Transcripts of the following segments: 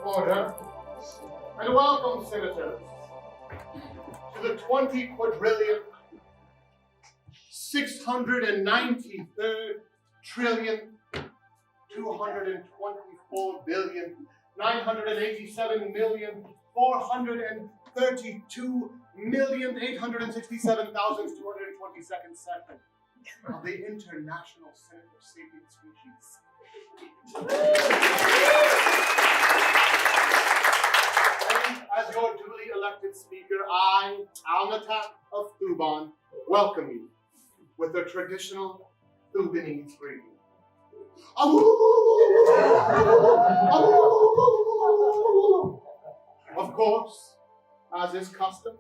order, and welcome, senators, to the 20 quadrillion, 693rd trillion, 224 billion, 987,432,867,222 session of the International Senate of Sapient Species. And as your duly elected speaker, I, Almatac of Thuubon, welcome you with the traditional Thuubonese greeting. Of course, as is custom,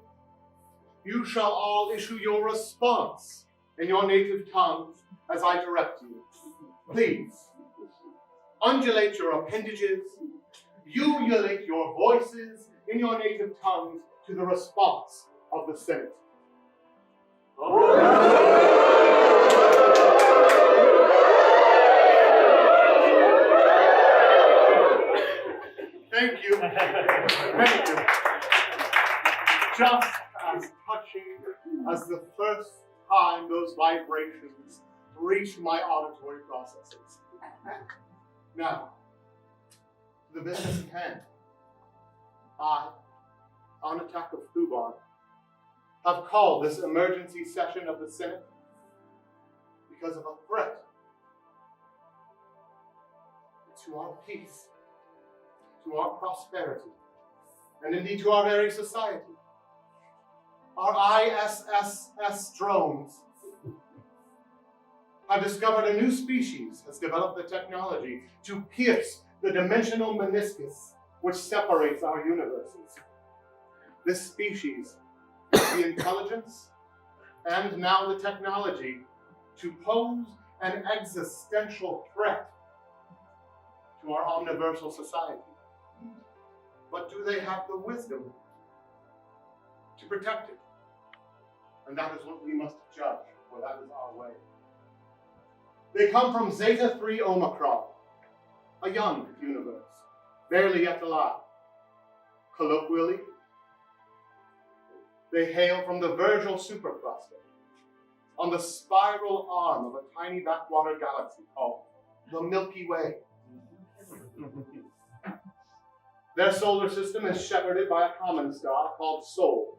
you shall all issue your response in your native tongues as I direct you. Please, undulate your appendages, ululate your voices in your native tongues to the response of the Senate. Thank you. Thank you. Just as touching as the first time those vibrations reached my auditory processes. Now, to the business at hand. I, Almatac of Thuubon, have called this emergency session of the Senate because of a threat to our peace, to our prosperity, and indeed to our very society. Our ISSS drones have discovered a new species, has developed the technology to pierce the dimensional meniscus which separates our universes. This species has the intelligence and now the technology to pose an existential threat to our omniversal society. But do they have the wisdom to protect it? And that is what we must judge, for that is our way. They come from Zeta 3 Omicron, a young universe, barely yet alive. Colloquially, they hail from the Virgil supercluster, on the spiral arm of a tiny backwater galaxy called the Milky Way. Their solar system is shepherded by a common star called Sol,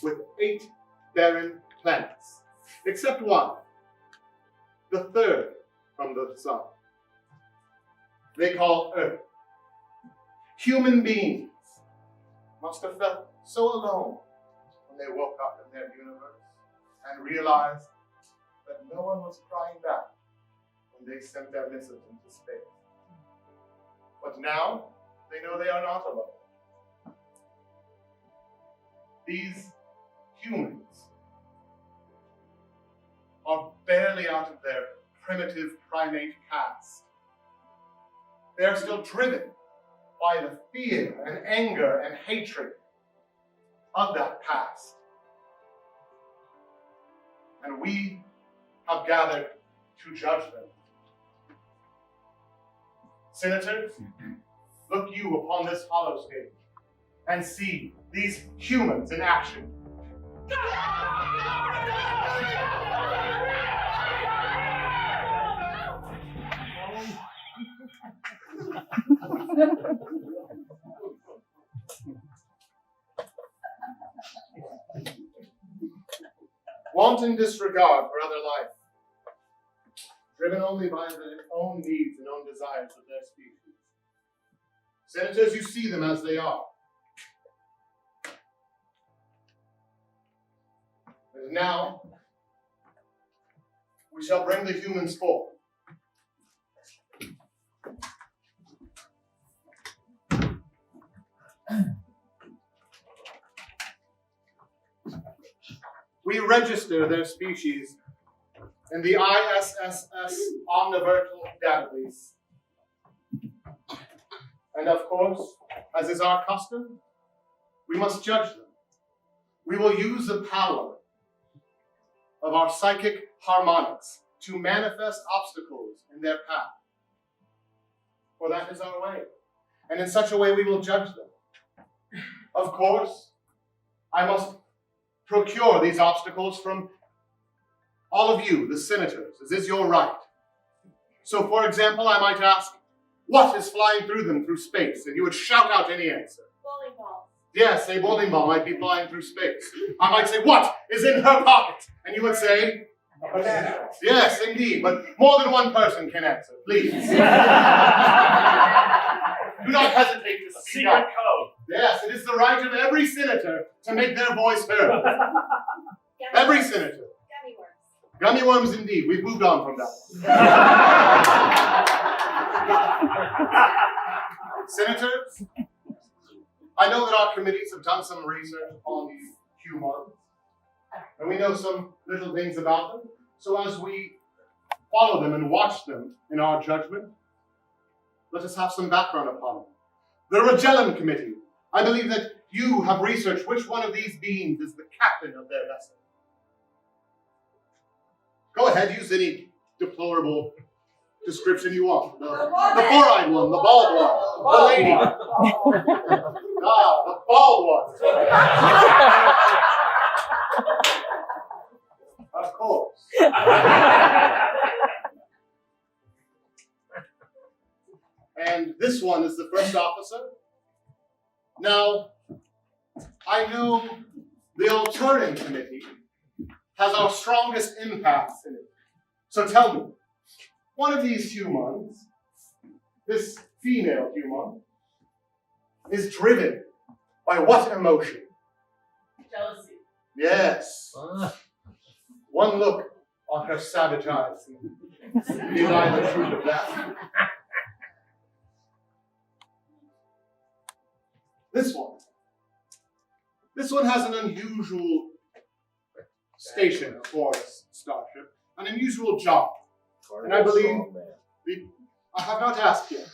with 8 barren planets, except one, the third from the sun. They call Earth. Human beings must have felt so alone when they woke up in their universe and realized that no one was crying back when they sent their missives into space. But now, they know they are not alone. These humans are barely out of their primitive primate caste. They are still driven by the fear and anger and hatred of that past. And we have gathered to judge them. Senators, look you upon this hollow stage and see these humans in action. Wanton disregard for other life, driven only by their own needs and own desires of their species. Senators, you see them as they are. And now, we shall bring the humans forth. We register their species in the ISSS Omniversal Database. And of course, as is our custom, we must judge them. We will use the power of our psychic harmonics to manifest obstacles in their path. For that is our way. and in such a way we will judge them. Of course, I must procure these obstacles from all of you, the senators, as is your right. So, for example, I might ask, what is flying through them through space? And you would shout out any answer. Bowling ball. Yes, a bowling ball might be flying through space. I might say, what is in her pocket? And you would say, a banana. Yes, indeed, but more than one person can answer, please. Do not hesitate to speak up. Secret code. Yes, it is the right of every senator to make their voice heard. Every senator. Gummy worms. Gummy worms, indeed. We've moved on from that. Senators, I know that our committees have done some research on these humans, and we know some little things about them. So as we follow them and watch them in our judgment, let us have some background upon them. The Magellan Committee, I believe that you have researched which one of these beings is the captain of their vessel. Go ahead, use any deplorable description you want. The four-eyed one, the bald one, the lady. The bald one. Of course. And this one is the first officer. Now, I know the Altering Committee has our strongest impacts in it. So tell me, one of these humans, this female human, is driven by what emotion? Jealousy. Yes. One look on her savage eyes and belie the truth of that. This one has an unusual station for a starship, an unusual job. And I believe, I have not asked yet.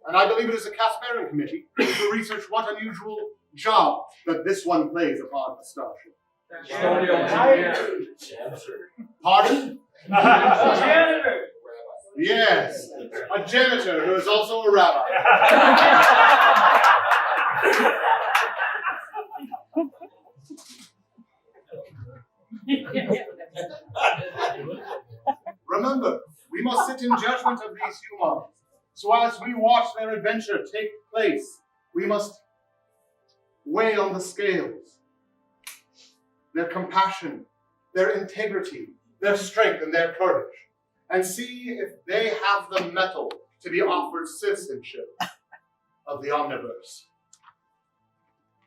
And I believe it is a Casparian committee to research what unusual job that this one plays upon the starship. Janitor. Pardon? Janitor. Yes, a janitor who is also a rabbi. Remember, we must sit in judgment of these humans. So as we watch their adventure take place, we must weigh on the scales their compassion, their integrity, their strength, and their courage, and see if they have the mettle to be offered citizenship of the omniverse.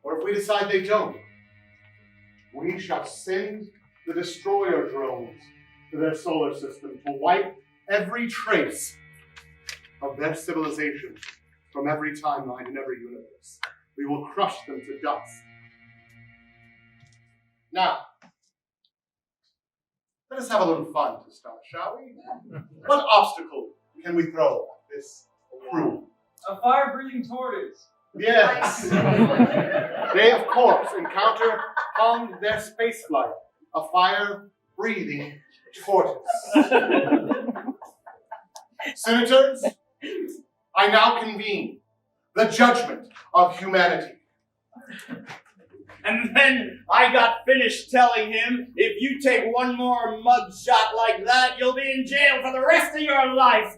Or if we decide they don't, we shall send the destroyer drones to their solar system to wipe every trace of their civilization from every timeline in every universe. We will crush them to dust. Now, let us have a little fun to start, shall we? What obstacle can we throw at this crew? A fire-breathing tortoise. Yes. They, of course, encounter on their spaceflight a fire-breathing tortoise. Senators, I now convene the judgment of humanity. And then I got finished telling him, if you take one more mug shot like that, you'll be in jail for the rest of your life.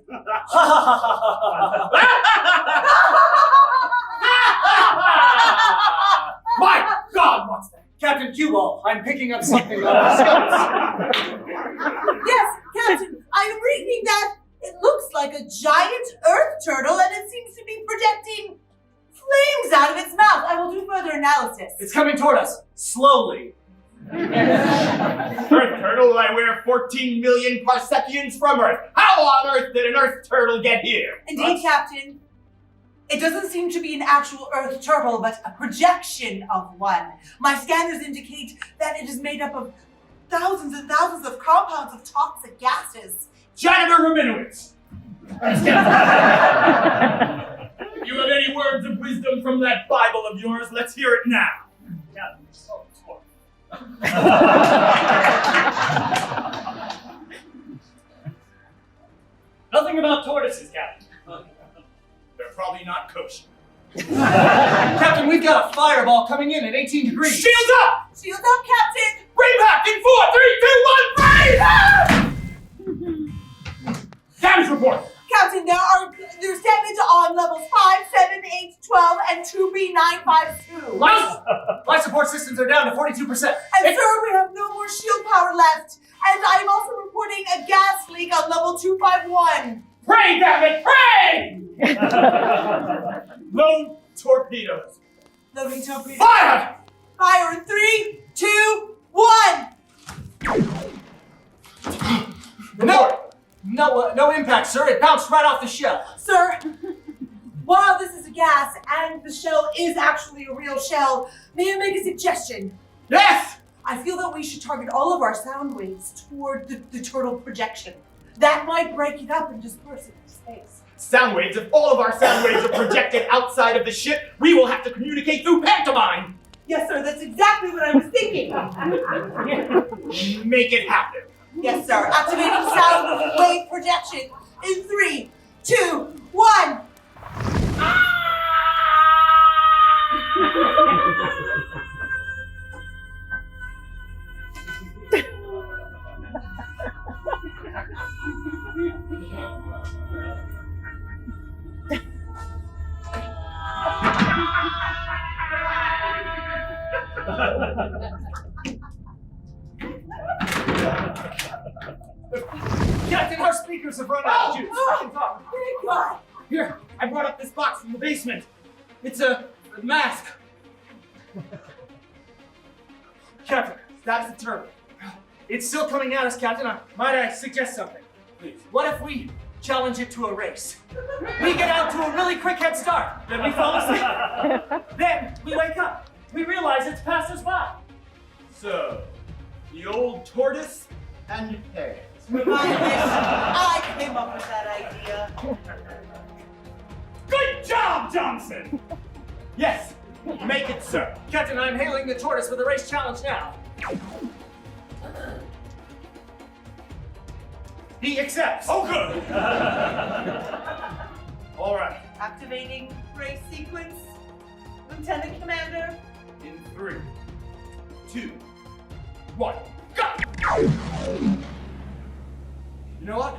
My God, what's that? Captain Cueball, I'm picking up something on the scouts. Yes, Captain, I'm reading that it looks like a giant earth turtle and it seems to be projecting flames out of its mouth. I will do further analysis. It's coming toward us, slowly. Earth turtle, I wear 14 million parsekians from Earth. How on earth did an Earth turtle get here? Indeed, Captain. It doesn't seem to be an actual earth turtle, but a projection of one. My scanners indicate that it is made up of thousands and thousands of compounds of toxic gases. Janitor Rabinowitz! If you have any words of wisdom from that Bible of yours, let's hear it now. Nothing about tortoises, Captain. They're probably not kosher. Captain, we've got a fireball coming in at 18 degrees. Shields up! Shields up, Captain! Repack in 4, 3, 2, 1, raise! Damage report! Captain, there's damage on levels 5, 7, 8, 12, and 2B952. Life support systems are down to 42%. And sir, we have no more shield power left. And I'm also reporting a gas leak on level 251. Pray, damn it, pray! Load torpedoes. Loading torpedo. Fire! Fire in 3, 2, 1. No impact, sir. It bounced right off the shell. Sir, while this is a gas and the shell is actually a real shell, may I make a suggestion? Yes! I feel that we should target all of our sound waves toward the turtle projection. That might break it up and disperse it into space. Sound waves, if all of our sound waves are projected outside of the ship, we will have to communicate through pantomime! Yes, sir, that's exactly what I was thinking. Make it happen. Yes, sir. Activating sound wave projection in 3, 2, 1. Captain, our speakers have run out of juice. Thank God. Here, I brought up this box from the basement. It's a mask. Captain, that's the turtle. It's still coming at us, Captain. Might I suggest something? Please. What if we challenge it to a race? We get out to a really quick head start. Then we fall asleep. Then we wake up. We realize it's passed us by. So, the old tortoise and your pears. I came up with that idea. Good job, Johnson! Yes, make it so. Captain, I'm hailing the tortoise for the race challenge now. He accepts. Oh, good! All right, Activating race sequence. Lieutenant Commander. in 3, 2, 1, go! You know what?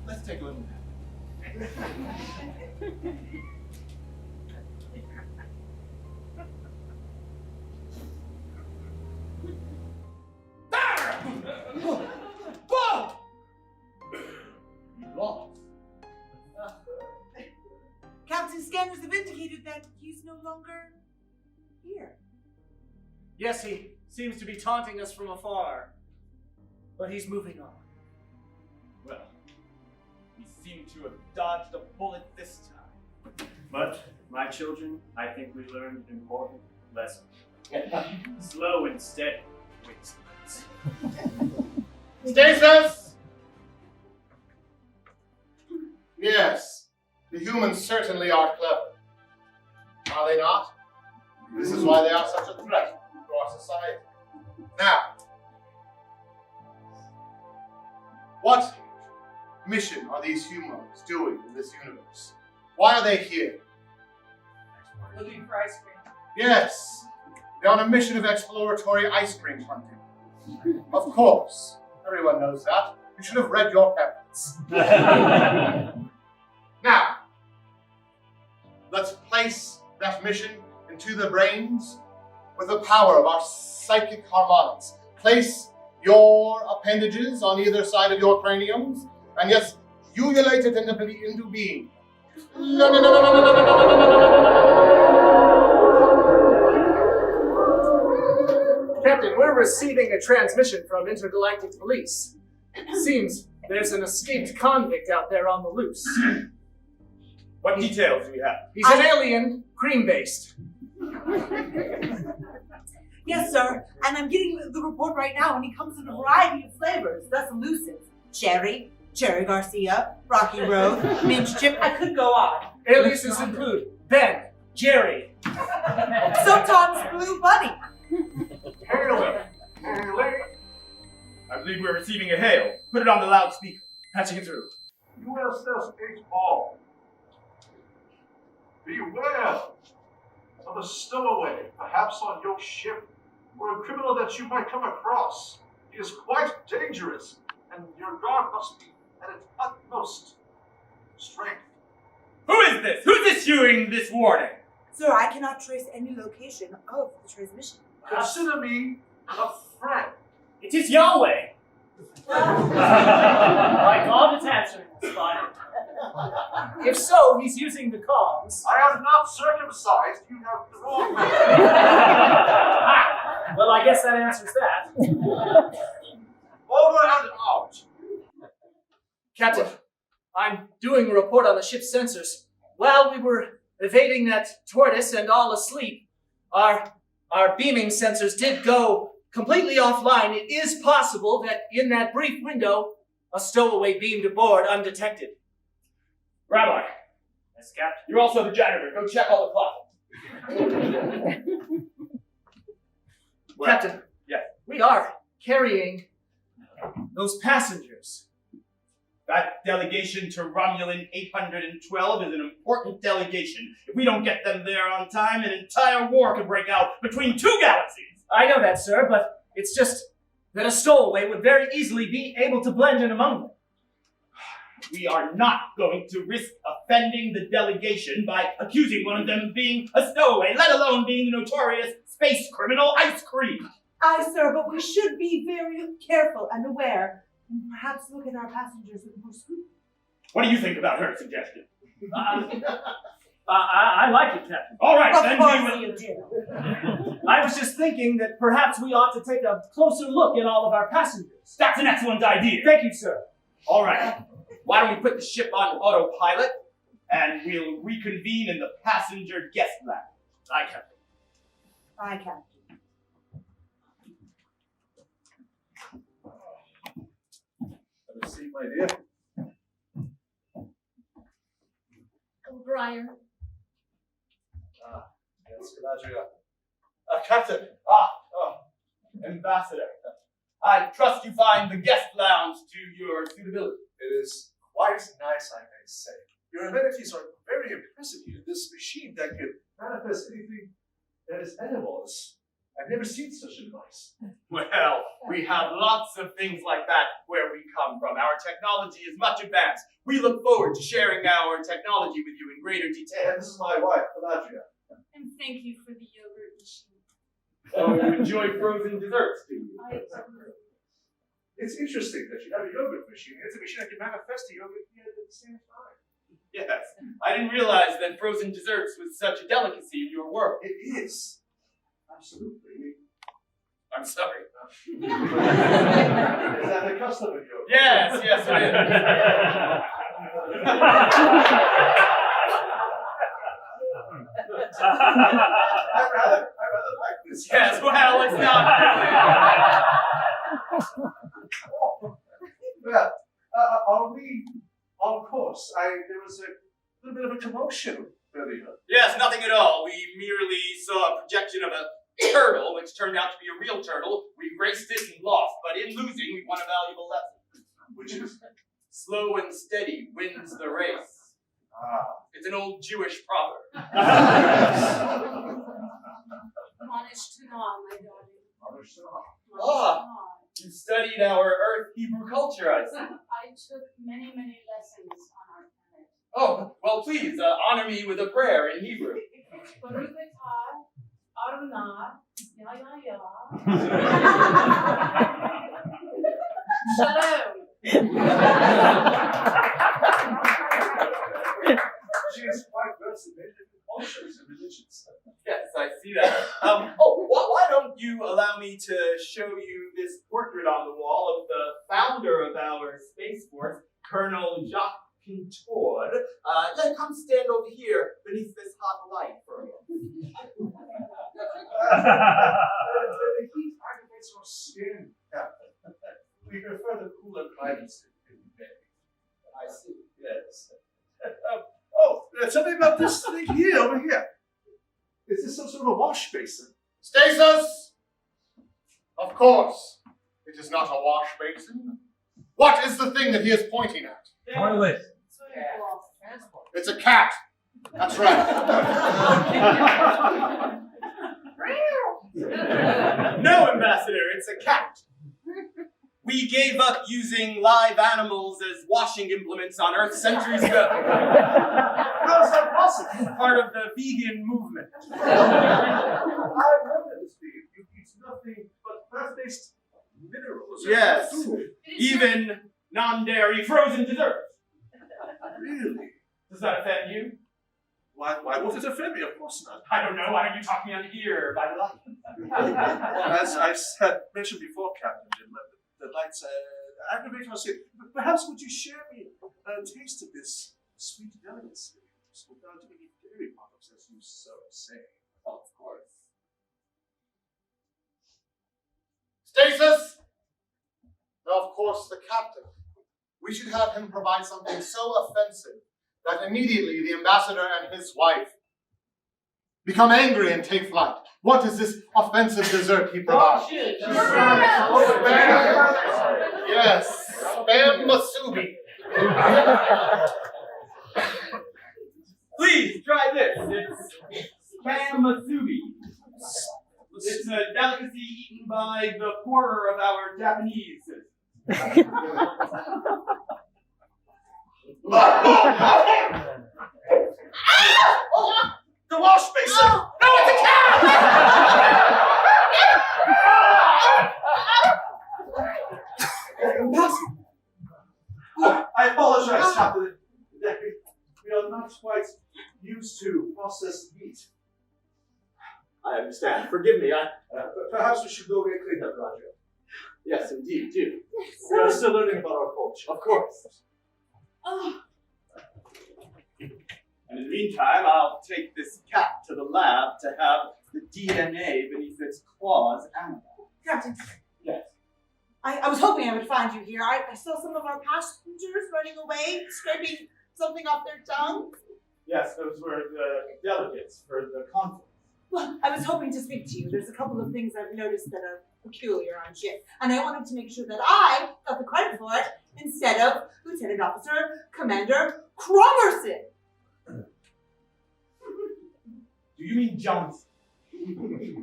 Let's take a little nap. Whoa! You lost. Captain, scanners have indicated that he's no longer here. Yes, he seems to be taunting us from afar. But he's moving on. Well, he seemed to have dodged a bullet this time. But, my children, I think we learned an important lesson. Slow and steady wins the race. Stasis! Yes, the humans certainly are clever. Are they not? This is why they are such a threat to our society. Now, what mission are these humans doing in this universe? Why are they here? Looking for ice cream. Yes, they're on a mission of exploratory ice cream hunting. Of course, everyone knows that. You should have read your parents. Now, let's place that mission into the brains with the power of our psychic harmonics. Place your appendages on either side of your craniums, and yes, ululate it into being. Captain, we're receiving a transmission from Intergalactic Police. Seems there's an escaped convict out there on the loose. What details do we have? He's an alien, cream-based. Yes, sir. And I'm getting the report right now, and he comes in a variety of flavors, thus elusive. Cherry, Cherry Garcia, Rocky Road, Minch Chip. I could go on. Aliases include Ben, Jerry. Sometimes Blue Bunny. Hail. I believe we're receiving a hail. Put it on the loudspeaker. Patching it through. USS H-Ball. Beware of a stowaway, perhaps on your ship, or a criminal that you might come across. He is quite dangerous, and your guard must be at its utmost strength. Who is this? Who's issuing this warning? Sir, I cannot trace any location of the transmission. Consider me a friend. It is Yahweh. My God is answering this fire. If so, he's using the comms. I am not circumcised. You have the wrong man. Well, I guess that answers that. Over and out. Captain, I'm doing a report on the ship's sensors. While we were evading that tortoise and all asleep, our beaming sensors did go completely offline. It is possible that in that brief window, a stowaway beamed aboard undetected. Rabbi, Yes, Captain. you're also the janitor. Go check all the closets. Well, Captain, yeah. we are carrying those passengers. That delegation to Romulan 812 is an important delegation. If we don't get them there on time, an entire war could break out between two galaxies. I know that, sir, but it's just that a stowaway would very easily be able to blend in among them. We are not going to risk offending the delegation by accusing one of them of being a stowaway, let alone being the notorious space criminal Ice Cream. Aye, sir, but we should be very careful and aware, and perhaps look at our passengers with more scrutiny. What do you think about her suggestion? I like it, Captain. All right, Of then course we will. you do. I was just thinking that perhaps we ought to take a closer look at all of our passengers. That's an excellent idea. Thank you, sir. All right. Why don't we put the ship on autopilot and we'll reconvene in the passenger guest lounge. Aye, Captain. Aye, Captain. Have a seat, my dear. Oh, Breyer. Yes, Adrián. Captain. Ambassador. I trust you find the guest lounge to your suitability. It is quite nice, I may say. Your amenities are very impressive here. This machine that can manifest anything that is edible. I've never seen such a device. Well, we have lots of things like that where we come from. Our technology is much advanced. We look forward to sharing our technology with you in greater detail. And this is my wife, Adrián. And thank you for the yogurt machine. So you enjoy frozen desserts, do you? It's interesting that you have a yogurt machine. It's a machine that can manifest the yogurt here at the same time. Yes. I didn't realize that frozen desserts was such a delicacy of your work. It is. Absolutely. I'm sorry. Is that the custom of yogurt? Yes, it is. I rather like this. Yes, well, it's not Well, are we on course? There was a little bit of a commotion earlier. Yes, nothing at all. We merely saw a projection of a turtle, which turned out to be a real turtle. We raced it and lost, but in losing, we won a valuable lesson. Which is? Slow and steady wins the race. It's an old Jewish proverb. Monish to not, my darling. Ah. You studied our Earth Hebrew culture, I see. I took many, many lessons on our planet. Oh, well, please, honor me with a prayer in Hebrew. Baruch atah Adonai, ya ya ya. Shalom. She is quite versed in many different cultures and religions. Yes, I see that. Why don't you allow me to show you this portrait on the wall of the founder of our Space Force, Colonel Jacques Pintor. Come stand over here beneath this hot light for a moment. The heat aggravates our skin, Captain. We prefer the cooler climates in May. I see. Yes. Tell me about this thing here, over here. Is this some sort of a wash basin? Stasis! Of course, it is not a wash basin. What is the thing that he is pointing at? Toilet. It's a cat. That's right. No, Ambassador, it's a cat. We gave up using live animals as washing implements on Earth centuries ago. How is that possible? Part of the vegan movement. I've heard of this beef. You eat nothing but plant-based minerals. and Yes. food. Even non-dairy frozen desserts. Really? Does that offend you? Why would it offend me? Of course not. I don't know. Why don't you talk me on here by the light? As I said, mentioned before, Captain, the lights aggravate my skin. But perhaps would you share me a taste of this sweet delicacy without any dairy products, as you so say? Of course. Stasis! Now, of course, the captain. We should have him provide something so offensive that immediately the ambassador and his wife become angry and take flight. What is this offensive dessert he provides? Spam! Yes, spam masubi. Please try this. It's spam masubi. It's a delicacy eaten by the poorer of our Japanese citizens. The wash basin! No, it's a cat! I apologize, Captain. We are not quite used to processed meat. I understand. Forgive me. Perhaps we should go get cleaned up, Roger. Yes, indeed, do. We are still learning about our culture. Of course. Oh, And in the meantime, I'll take this cat to the lab to have the DNA beneath its claws analyzed. Captain, Yes. I was hoping I would find you here. I saw some of our passengers running away, scraping something off their tongue. Yes, those were the delegates for the conference. Well, I was hoping to speak to you. There's a couple of things I've noticed that are peculiar on ship, and I wanted to make sure that I got the credit for it instead of Lieutenant Officer Commander Cromerson. Do you mean Johnson?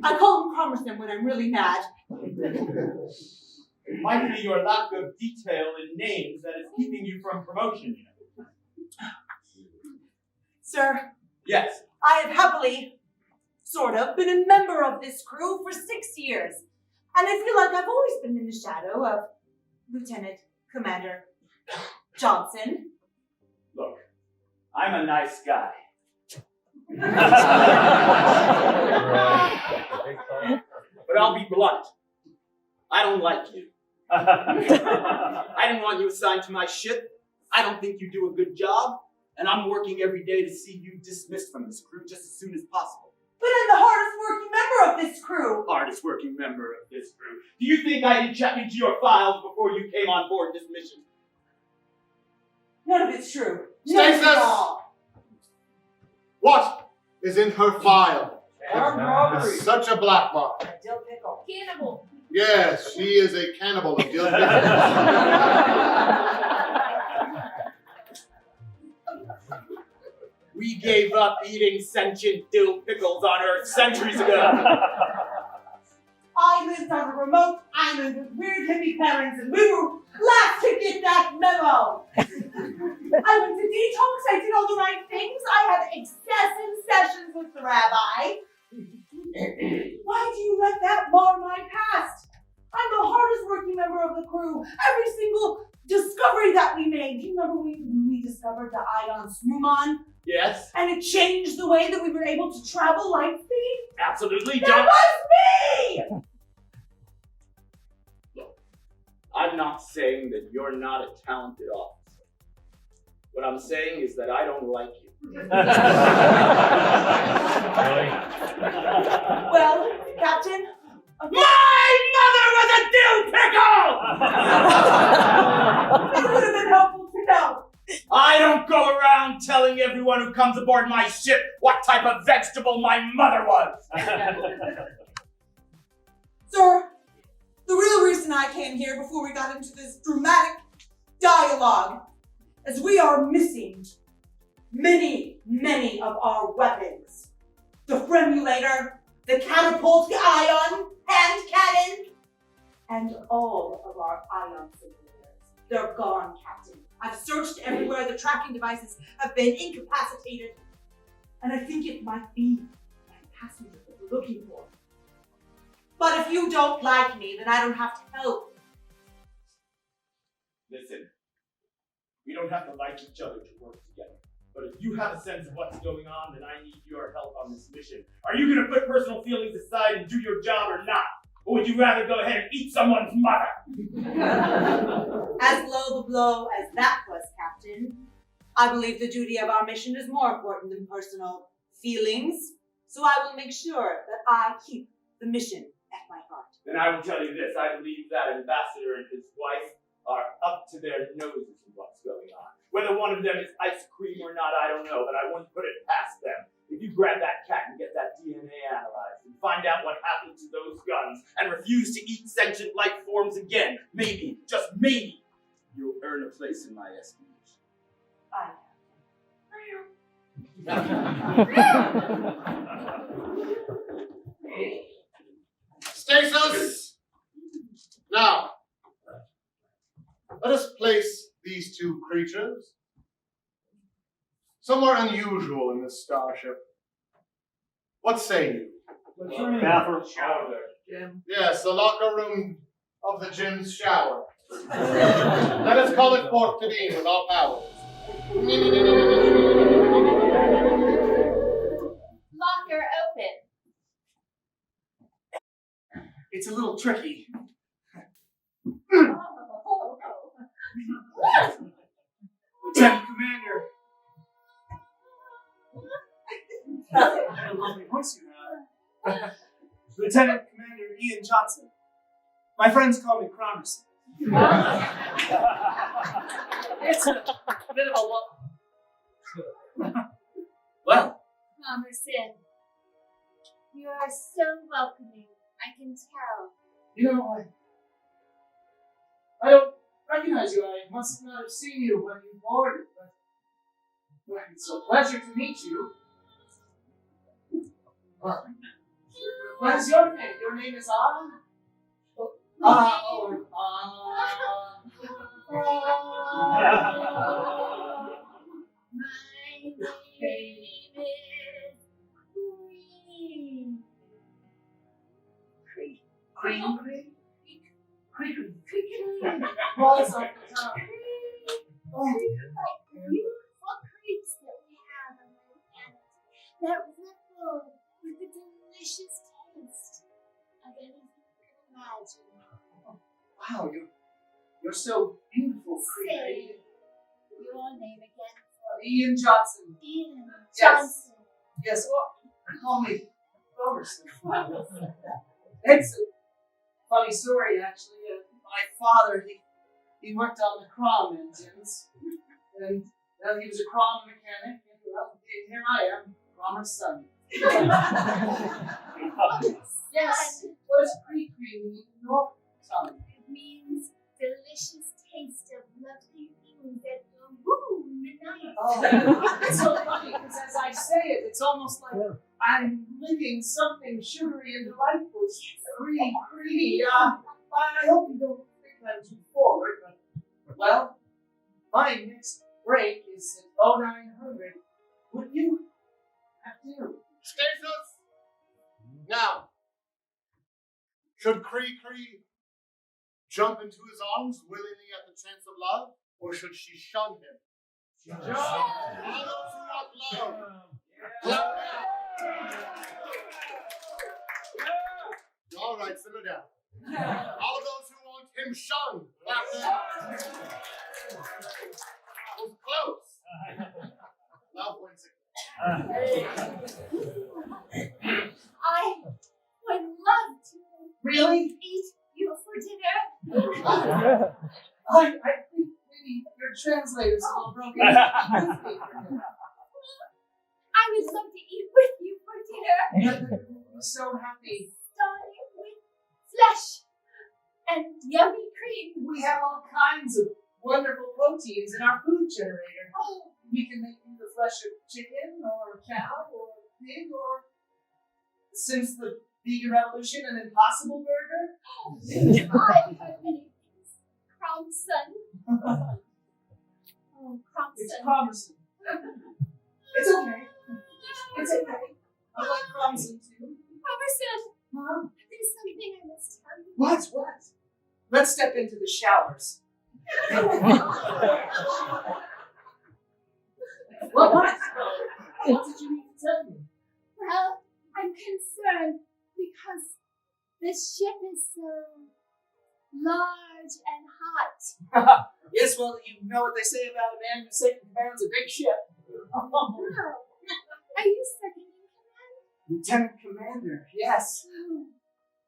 I call him Cromerson when I'm really mad. It might be your lack of detail in names that is keeping you from promotion, you know. Sir, Yes. I have happily, sort of, been a member of this crew for 6 years. And I feel like I've always been in the shadow of Lieutenant Commander Johnson. Look, I'm a nice guy. But I'll be blunt. I don't like you. I didn't want you assigned to my ship. I don't think you do a good job. And I'm working every day to see you dismissed from this crew just as soon as possible. But I'm the hardest working member of this crew. Hardest working member of this crew. Do you think I didn't check into your files before you came on board this mission? None of it's true. None of it Stasis! all. What is in her file? Armed robbery. Such a black mark. A dill pickle. cannibal. Yes, she is a cannibal of dill pickles. We gave up eating sentient dill pickles on Earth centuries ago. I lived on a remote island with weird hippie parents, and we were last to get that memo. I went to detox, I did all the right things, I had excessive sessions with the Rabbi. Why do you let that mar my past? I'm the hardest working member of the crew. Every single discovery that we made. Do you remember when we discovered the ion Thuubon? Yes, And it changed the way that we were able to travel light speed? absolutely. That was me! I'm not saying that you're not a talented officer. What I'm saying is that I don't like you. Well, Captain, My mother was a dill pickle! it would have been helpful to know. I don't go around telling everyone who comes aboard my ship what type of vegetable my mother was. Sir, the real reason I came here before we got into this dramatic dialogue as we are missing many of our weapons. The Fremulator, the catapult, the ion, hand cannon, and all of our ion simulators. They're gone, Captain. I've searched everywhere. The tracking devices have been incapacitated. And I think it might be that passenger that we're looking for. But if you don't like me, then I don't have to help. Listen, we don't have to like each other to work together. But if you have a sense of what's going on, then I need your help on this mission. Are you going to put personal feelings aside and do your job or not? Or would you rather go ahead and eat someone's mother? As low the blow as that was, Captain, I believe the duty of our mission is more important than personal feelings. So I will make sure that I keep the mission at my heart. Then I will tell you this. I believe that Ambassador and his wife are up to their noses in what's going on. Whether one of them is ice cream or not, I don't know, but I wouldn't put it past them. If you grab that cat and get that DNA analyzed and find out what happened to those guns and refuse to eat sentient life forms again, maybe, just maybe, you'll earn a place in my estimation. Stasis! Now, let us place these two creatures somewhere unusual in this starship. What say you? Bathroom. Yes, the locker room of the gym's shower. Let us call it Port to be with all powers. Locker open. It's a little tricky. Lieutenant Commander. What a lovely voice you have. Lieutenant Commander Ian Johnson. My friends call me Cromerson. It's a bit of a Well. Cromerson, you are so welcoming. I can tell. You know, I don't recognize you. I must not have seen you when you boarded, but well, it's a pleasure to meet you. What is your name? Your name is Ann? My name is Cree-Cree? Cree-Cree. Balls off the top. Oh. Beautiful creeks that we have on our planet that ripple with the delicious taste of anything you can imagine. Wow, you're so beautiful, Cree-Cree. Your name again? Ian Johnson. Ian Yes. Johnson. Yes, well, call me Roberson. It's a funny story, actually. My father, he worked on the Crom engines, and well, he was a Crom mechanic, and well, here I am, Cromer's son. Yes, what does Cree-Cree mean in your tongue? It means delicious taste of lovely things that go woo in the night. Oh, it's so funny, because as I say it, it's almost like I'm licking something sugary and delightful. Cree-Cree. I hope you don't think I'm too forward, but, well, my next break is at 0900. Would you have dinner with me? Stasis! Now, should Cree-Cree jump into his arms willingly at the chance of love, or should she shun him? All those who want love. Clap back. All right, simmer down. All those who want him shunned, clap back. That was close. Love wins it. I would love to Really? eat you for dinner. I think maybe your translator's a little broken. I would love to eat with you for dinner. I'm so happy. Starting with flesh and yummy cream. We have all kinds of wonderful proteins in our food generator. We can make you the flesh of chicken or cow or pig or, since the vegan revolution, an impossible burger. I've heard many things. Cromson. Oh, It's Cromson. promising. It's okay. It's okay. I like Cromson too. Cromson, Huh? there's something I must tell you. What? Let's step into the showers. What? What did you need to tell me? Well, I'm concerned because this ship is so large and hot. Yes, well, you know what they say about a man who second commands a big ship. Wow. Are you second in command? Lieutenant Commander, yes. Oh.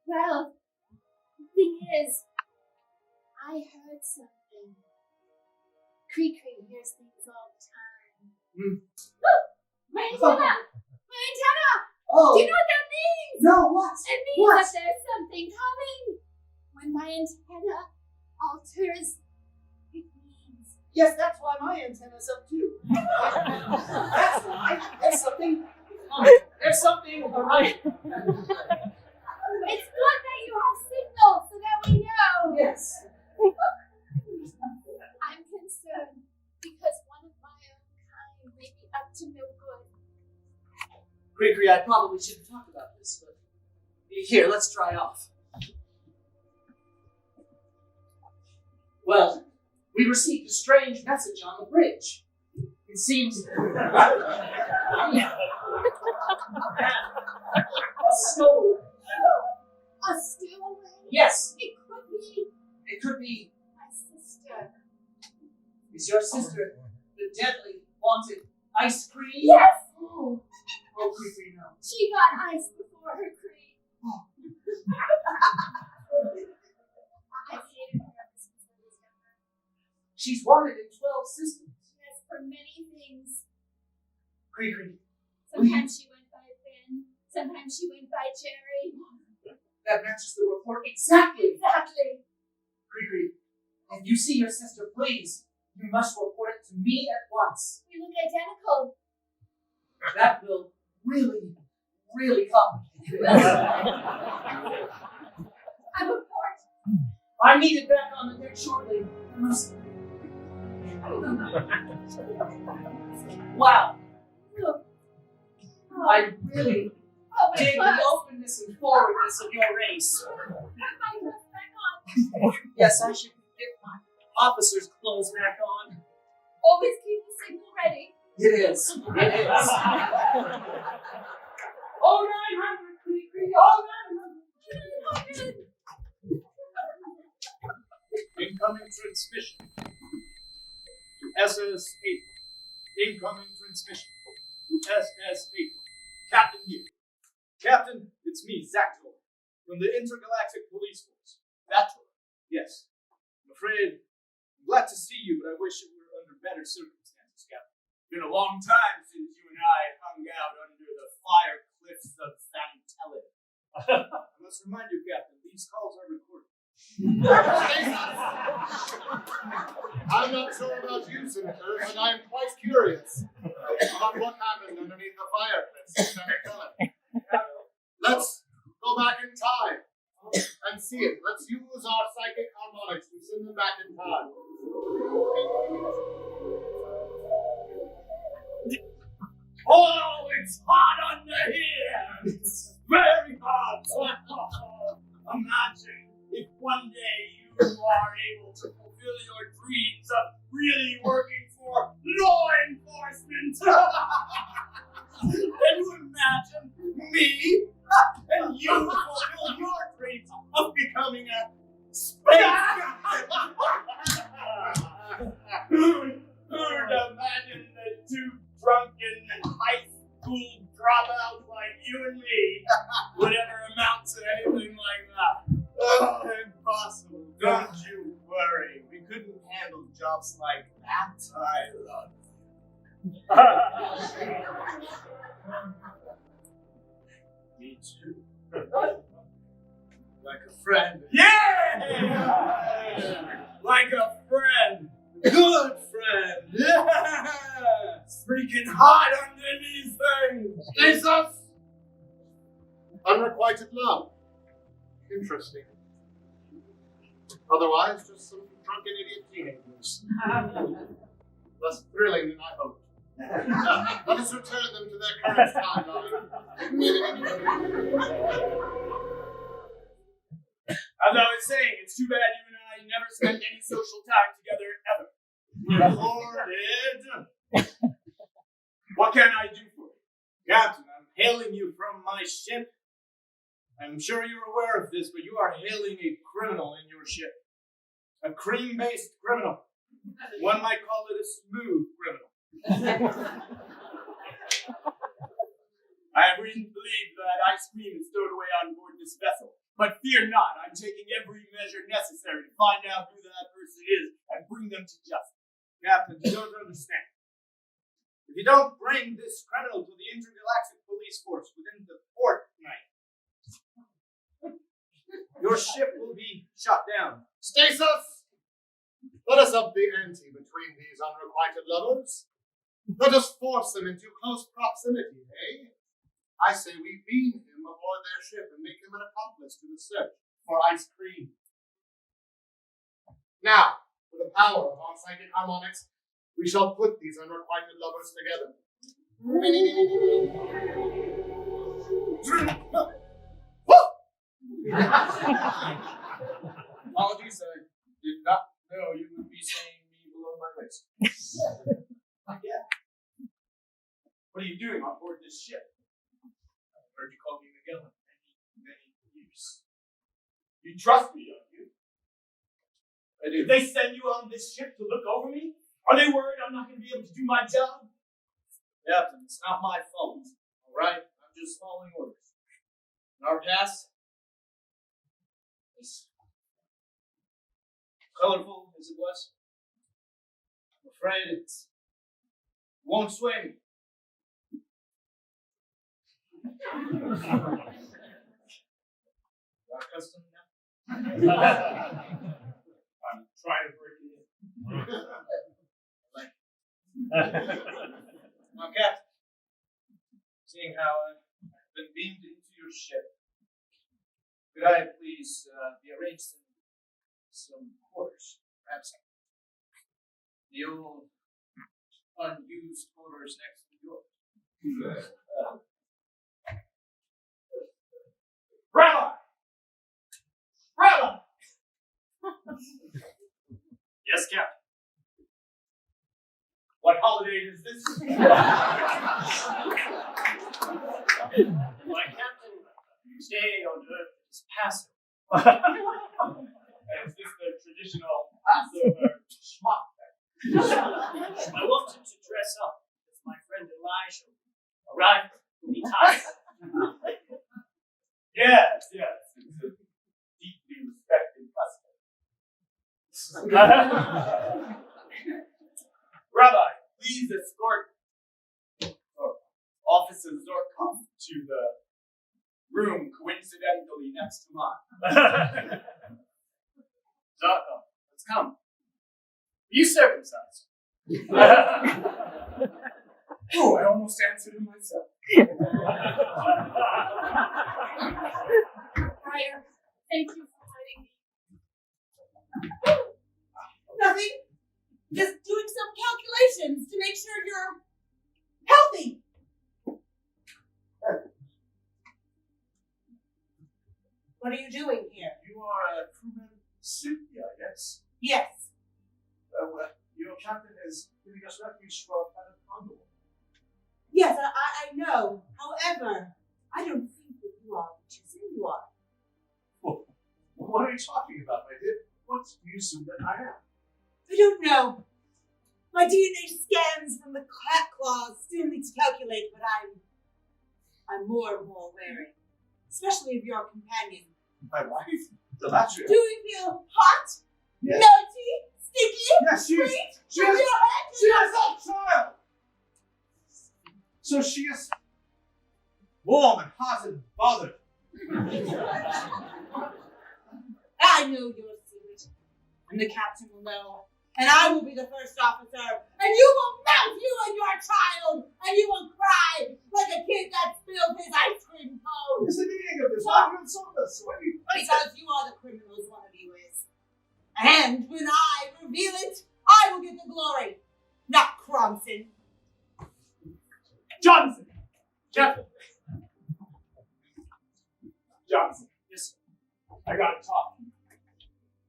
Well, the thing is, I heard something. Cree-Cree hears things all the time. Look! My antenna! My antenna! Oh, Do you know what that means? no, what? It means What? that there's something coming. When my antenna alters, it means Yes, that's why my antenna's up too. That's why. There's something. There's something right. it's good that you have signal so that we know. Yes. I'm concerned because one of my own kind may be up to no good. Cree-Cree, I probably shouldn't talk about this, but here, let's dry off. Well, we received a strange message on the bridge. It seems stolen. A stowaway? Yes, It could be it could be. my sister. Is your sister the deadly, wanted ice cream? Yes! Oh, Cree-Cree, no. She got ice before her cream. I've hated her ever since I was younger. She's wanted in 12 systems. Yes, for many things. Cree-Cree, Sometimes she went by Ben. Sometimes she went by Jerry. that matches the report exactly. Exactly. Cree-Cree, if you see your sister, please, you must report it to me at once. We look identical. That will really, really complicate it. I report. I'm needed back on the deck shortly. I must. Wow, Oh, I really oh my dig the clothes. openness and forwardness of your race. My clothes back on. Yes, I should get my officer's clothes back on. Always keep the signal ready. It is. It is. Oh, 900, Cree-Cree. Oh, 900. Incoming transmission. SS-8. Incoming transmission. SS-8. Captain here. Captain, it's me, Xator, from the Intergalactic Police Force. Xator. Yes. I'm afraid I'm glad to see you, but I wish it were under better circumstances, Captain. Been a long time since you and I hung out under the fire cliffs of Fantelid. I must remind you, Captain, these calls are recorded. I'm not sure about you, Senator, but I'm quite curious about what happened underneath the fireplace in Santa. Let's go back in time and see it. Let's use our psychic harmonics to send them back in time. Oh, it's hot under here! It's very hot! Imagine if one day you are able to fulfill your dreams of really working for law enforcement! Can you imagine me and you fulfill your dreams of becoming a space guy? Who'd imagine the two drunken and high school dropouts like you and me would ever amount to anything like that? Oh, impossible. Don't you worry. We couldn't handle jobs like that. I love you. Me too. Like a friend. Yeah! Like a friend. Good friend. Yeah. It's freaking hot under these things. Jesus! Unrequited love. Interesting. Otherwise, just some drunken idiot teenagers. Less thrilling than I hoped. Let us return them to their current timeline. As I was saying, it's too bad you and I never spent any social time together ever. Recorded. What can I do for you? Captain, I'm hailing you from my ship. I'm sure you're aware of this, but you are hailing a criminal in your ship. A cream-based criminal. One might call it a smooth criminal. I have reason to believe that ice cream is stowed away on board this vessel. But fear not, I'm taking every measure necessary to find out who that person is and bring them to justice. Captain, you don't understand. If you don't bring this criminal to the intergalactic police force within the fortnight, your ship will be shot down. Stasis! Let us up the ante between these unrequited lovers. Let us force them into close proximity, eh? I say we beam him aboard their ship and make him an accomplice to the search for ice cream. Now, with the power of our psychic harmonics, we shall put these unrequited lovers together. Apologies, I did not know you would be saying me below my waist. Yeah. What are you doing on board this ship? I heard you call me Miguel in many years. You trust me, don't you? I do. Did they send you on this ship to look over me? Are they worried I'm not going to be able to do my job? Captain, it's not my fault. All right? I'm just following orders. In our past, as colorful as it was, I'm afraid it won't sway me. Not accustomed now? I'm trying to break it in. Now, Captain, seeing how I've been beamed into your ship, could I please be arranged in some quarters? Perhaps the old unused quarters next to yours. Rabbi! Rabbi! Yes, Captain. What holiday is this? My Captain, stay on Earth is passive. Is this the traditional Passover schmuck? I wanted to dress up as my friend Elijah arrived when he tied. Yes. It's a deeply respected custom. Rabbi, please escort Officer Xarkoph to the room coincidentally next to mine. Xarkoph, let's come. Are you circumcised? Oh, I almost answered it myself. Breyer, thank you for letting me. Nothing. Just doing some calculations to make sure you're healthy. What are you doing here? You are Crewman Cynthia, yes? Yes. Your captain is giving us refuge from planet Condor. Yes, I know. However, I don't think that you are what you say you are. Well, what are you talking about, my dear? What do you assume that I am? I don't know. My DNA scans from the cat claws still need to calculate, but I'm more and more wary, especially of your companion. My wife? Delatria. Do you feel hot, Yes. melty, sticky, Yes, she is. sweet? She from is. your head to She your is a child. So she is warm and hot and bothered. I know your secret, and the captain will know And I will be the first officer. And you will melt, you and your child. And you will cry like a kid that spilled his ice cream cone. What's the meaning of this? Why do you insult us? Why do you... Because you are the criminals, one of you is. And when I reveal it, I will get the glory. Not Cromson. Johnson! Captain! Johnson. Yes, sir. I gotta talk to you.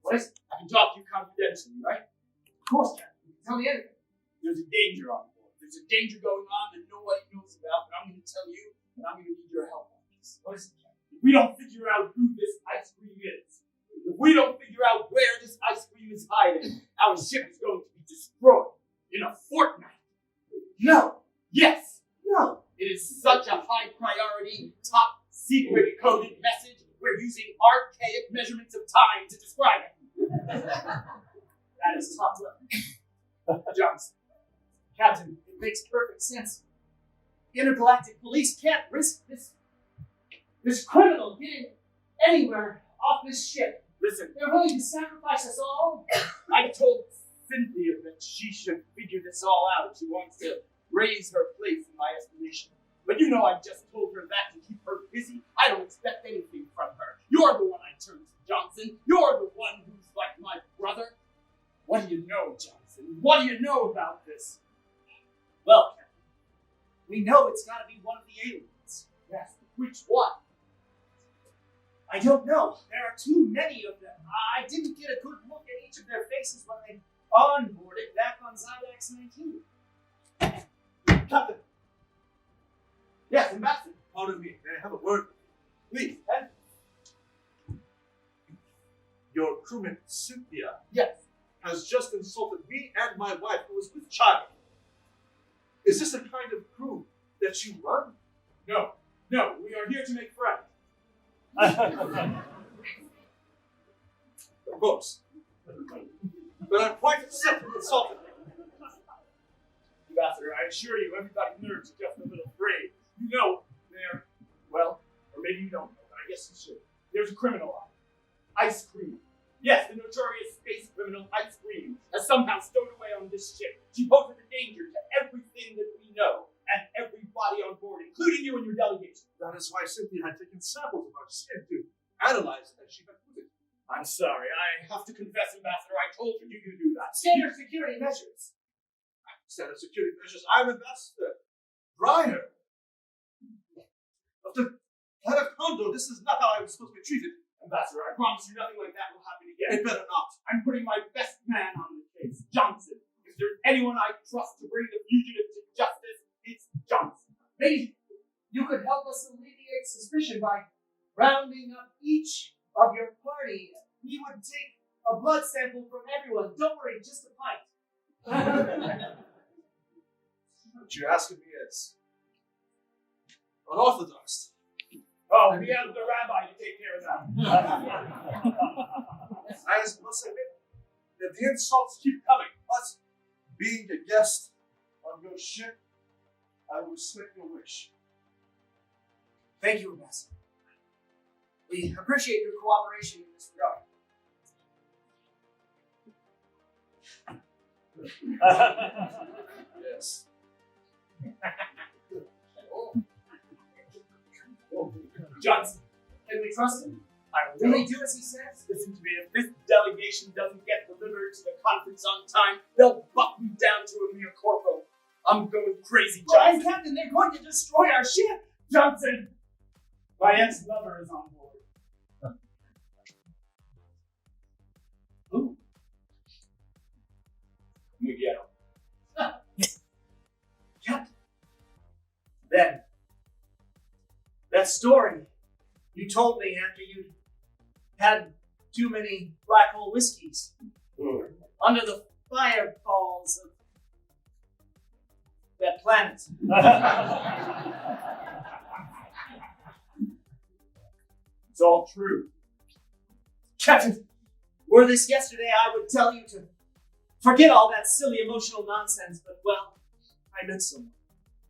What is it? I can talk to you confidentially, right? Of course, Captain. You can tell me anything. There's a danger on board. There's a danger going on that nobody knows about, but I'm going to tell you, and I'm going to need your help on this. What is it, Captain? If we don't figure out who this ice cream is, if we don't figure out where this ice cream is hiding, our ship is going to be destroyed in a fortnight. No. Yes. No. It is such a high priority, top secret coded message. We're using archaic measurements of time to describe it. That is top level. Johnson. Captain, it makes perfect sense. Intergalactic police can't risk this criminal getting anywhere off this ship. Listen, they're willing to sacrifice us all. I told Cynthia that she should figure this all out. She wants to raise her place in my estimation. But you know I just told her that to keep her busy. I don't expect anything from her. You're the one I turn to, Johnson. You're the one who's like my brother. What do you know, Johnson? What do you know about this? Well, Captain, we know it's got to be one of the aliens. Yes, which one? I don't know. There are too many of them. I didn't get a good look at each of their faces when they onboarded back on Zylax 19. Captain. Yes, Ambassador. Pardon me, may I have a word? Please, and Your crewman, Cynthia, yes. has just insulted me and my wife, who was with child. Is this the kind of crew that you run? No, we are here to make friends. Of course. But I'm quite sick of insulting. Ambassador, I assure you, everybody's nerves are just a little frayed. You know, well, or maybe you don't know, but I guess you should. There's a criminal on it. Ice Cream. Yes, the notorious space criminal Ice Cream has somehow stowed away on this ship. She poses a danger to everything that we know and everybody on board, including you and your delegation. That is why Cynthia had taken samples of our skin to analyze it as she had put it. I'm sorry, I have to confess, Ambassador, I told you to do that. Standard security measures. Standard security measures. I'm Ambassador Breyer. Of the Catacondo, this is not how I was supposed to be treated. Ambassador, I promise you nothing like that will happen again. It better not. I'm putting my best man on the case, Johnson. If there's anyone I trust to bring the fugitive to justice, it's Johnson. Maybe you could help us alleviate suspicion by rounding up each of your party. We would take a blood sample from everyone. Don't worry, just a pint. What you're asking me is unorthodox. Oh, we have the Rabbi to take care of that. I must admit that the insults keep coming, but being a guest on your ship, I will respect your wish. Thank you, Ambassador. We appreciate your cooperation in this regard. Yes. Johnson, can we trust him? Will he do as he says? Listen to me, if this delegation doesn't get delivered to the conference on time, they'll buck me down to a mere corporal. I'm going crazy, And Johnson. Captain, they're going to destroy our ship. Johnson! My ex-lover is on board. Who? Miguel. Captain. Then, that story you told me after you'd had too many black hole whiskeys under the fireballs of that planet. It's all true. Captain, were this yesterday, I would tell you to forget all that silly emotional nonsense, but well, I met someone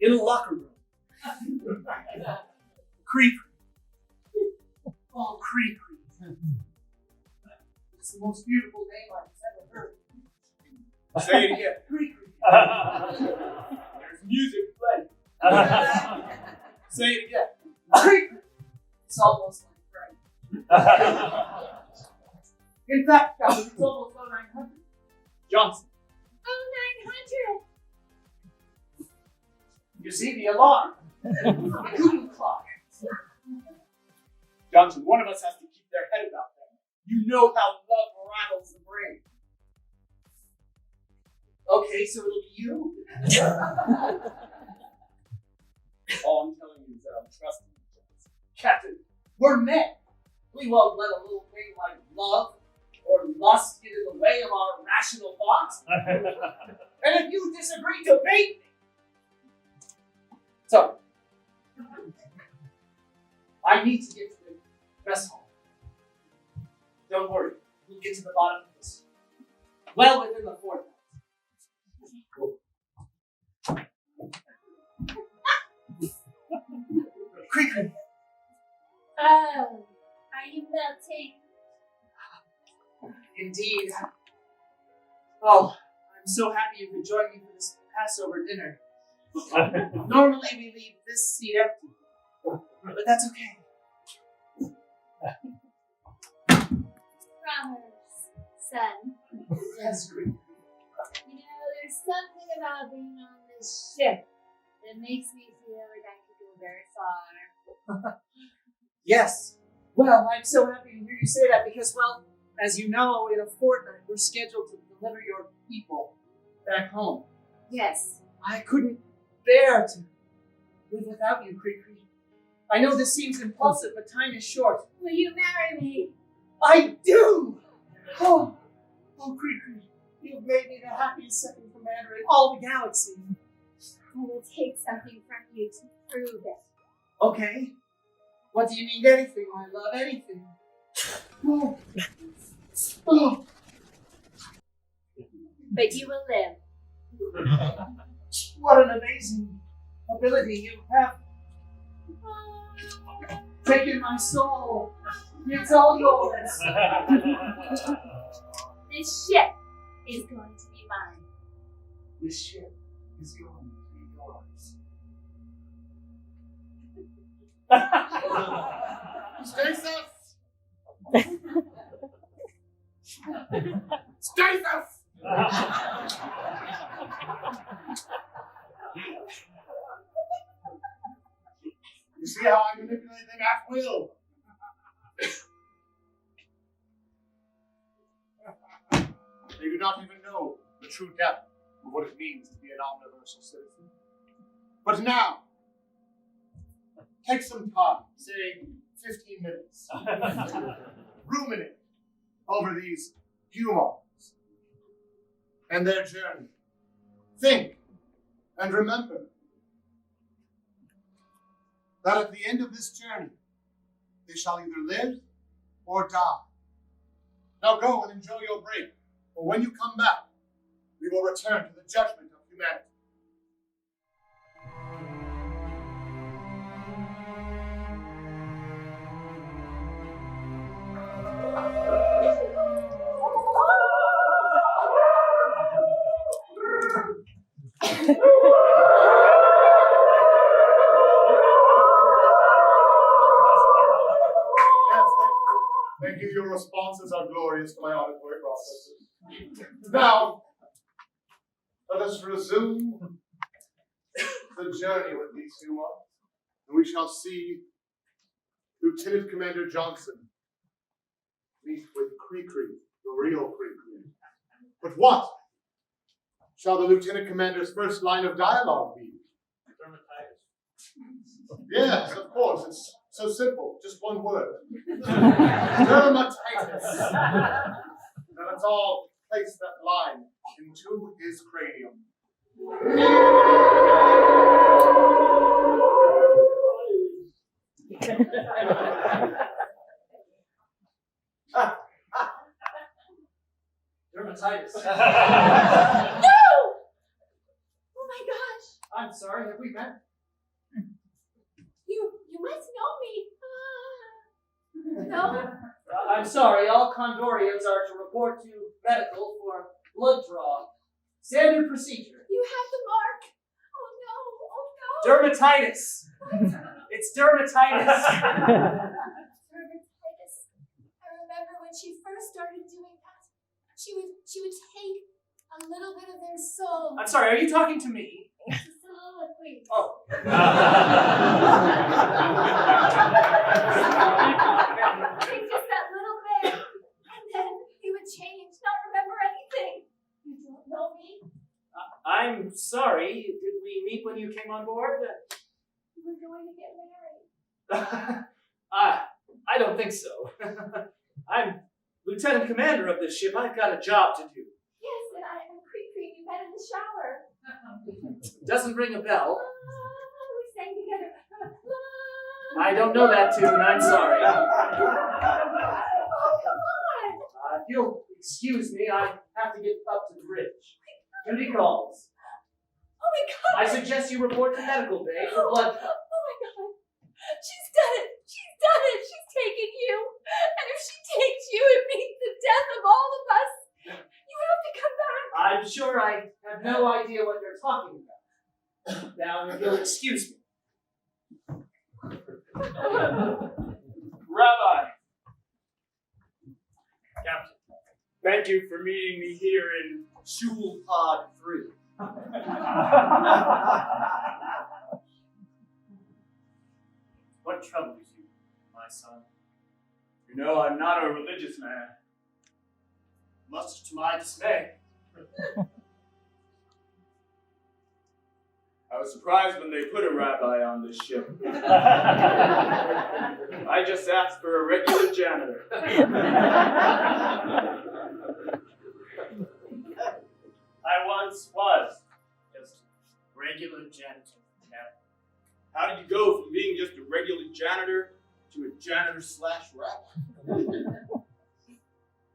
in a locker room. Cree-Cree. Oh, Cree-Cree. It's the most beautiful name I've ever heard. Say it again. Cree-Cree. There's music playing. Say it again. Cree-Cree. It's almost like Frank. In fact, Captain, it's almost 0900. Johnson. Oh, 900. You see the alarm. The cuckoo clock. Johnson, one of us has to keep their head about them. You know how love rattles the brain. Okay, so it'll be you. All I'm telling you is that I'm trusting you, Johnson. Captain, we're men. We won't let a little thing like love or lust get in the way of our rational thoughts. And if you disagree, debate me. So, I need to get to the rest hall. Don't worry, we'll get to the bottom of this. Well within the fortnight. Cree-Cree. Oh, are you melting? Indeed. Oh, I'm so happy you could join me for this Passover dinner. Normally we leave this seat empty, but that's okay. Promise, son. Yes, Cree. You know, there's something about being on this ship that makes me feel like I could go very far. Yes. Well, I'm so happy to hear you say that because, well, as you know, in a fortnight we're scheduled to deliver your people back home. Yes. I couldn't bear to live without you, Cree-Cree. I know this seems impulsive, but time is short. Will you marry me? I do! Oh, Cree-Cree, you've made me the happiest second commander in all the galaxy. I will take something from you to prove it. Okay. What do you need? Anything, my love, anything. Oh. Oh. But you will live. What an amazing ability you have. Taken my soul. It's all yours. This ship is going to be mine. This ship is going to be yours. Stasis! Stasis! You see how I manipulate them at will? They do not even know the true depth of what it means to be an omniversal citizen. But now, take some time, say 15 minutes, ruminate over these humans and their journey. Think and remember that at the end of this journey, they shall either live or die. Now go and enjoy your break, for when you come back, we will return to the judgment of humanity. Thank you. Your responses are glorious to my auditory processes. Now, let us resume the journey with these humans, and we shall see Lieutenant Commander Johnson meet with Cree-Cree, the real Cree-Cree. But what shall the Lieutenant Commander's first line of dialogue be? Yes, of course. It's so simple. Just one word. Dermatitis. Now let's all place that line into his cranium. Dermatitis. No! Oh my gosh! I'm sorry, have we met? You must know me. No? I'm sorry, all Condorians are to report to medical for blood draw. Standard procedure. You have the mark. Oh no, oh no. Dermatitis. It's dermatitis. Dermatitis. I remember when she first started doing that. She would take a little bit of their soul. I'm sorry, are you talking to me? Soliloquy. Oh. Take just that little bit, and then he would change, not remember anything. You don't know me? I'm sorry, did we meet when you came on board? You were going to get married. I don't think so. I'm lieutenant commander of this ship. I've got a job to do. Yes, and I'm Cree-Cree. We met in the shower. Doesn't ring a bell. We sang together. I don't know that tune, I'm sorry. Oh, come on. If you'll excuse me, I have to get up to the bridge. Duty calls. Oh my God. I suggest you report to medical bay for blood. Oh my God. She's done it. She's done it. She's taken you. And if she takes you, it means the death of all of us. You have to come back. I'm sure I have no idea what you're talking about. Now, if you'll excuse me. Rabbi. Captain, thank you for meeting me here in Shul Pod 3. What troubles you, my son? You know, I'm not a religious man. Much to my dismay. I was surprised when they put a rabbi on this ship. I just asked for a regular janitor. I once was just regular janitor. How did you go from being just a regular janitor to a janitor/rabbi?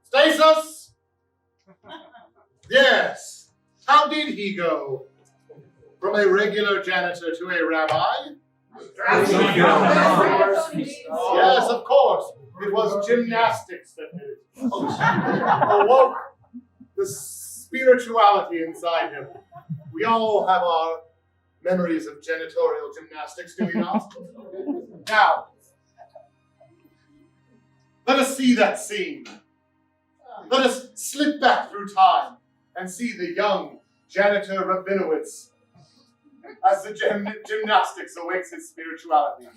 Stasis! Yes. How did he go? From a regular janitor to a rabbi? Yes, of course. It was gymnastics that did it. Awoke the spirituality inside him. We all have our memories of janitorial gymnastics, do we not? Now, let us see that scene. Let us slip back through time and see the young janitor Rabinowitz as the gymnastics awakes his spirituality.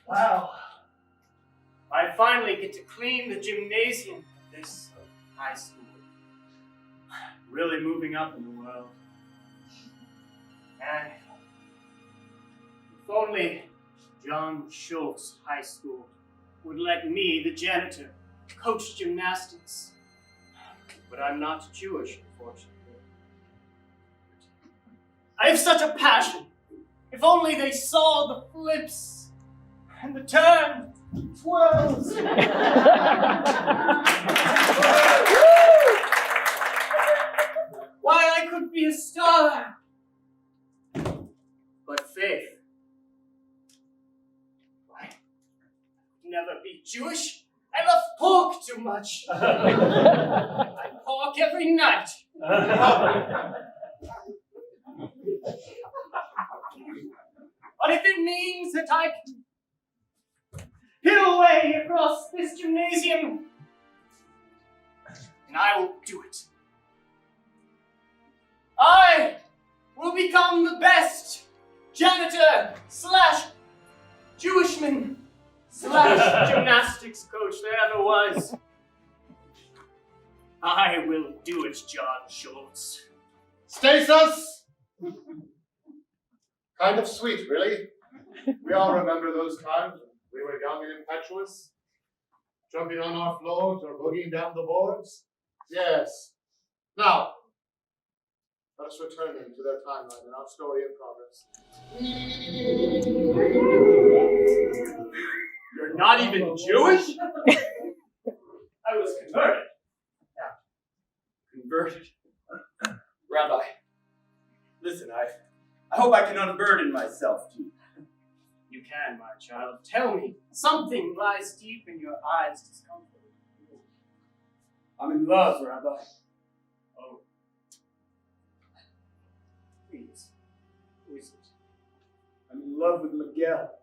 Wow. I finally get to clean the gymnasium at this high school. Really moving up in the world. And if only John Schultz High School would let me, the janitor, coach gymnastics. But I'm not Jewish, unfortunately. I have such a passion. If only they saw the flips and the turns, twirls. Why, I could be a star. But faith. Why? Never be Jewish. I love pork too much. I pork every night. But if it means that I can peel away across this gymnasium, then I will do it. I will become the best janitor / Jewishman / gymnastics coach there ever was. I will do it, John Schultz. Stasis! Kind of sweet, really. We all remember those times when we were young and impetuous, jumping on our floors or boogieing down the boards. Yes. Now, let us return them to their timeline in our story in progress. You're not even Jewish? I was converted. Converted? Rabbi, listen, I hope I can unburden myself to you. You can, my child. Tell me, something lies deep in your eyes' discomfort. I'm in love, Rabbi. Oh. Please. Who is it? I'm in love with Miguel,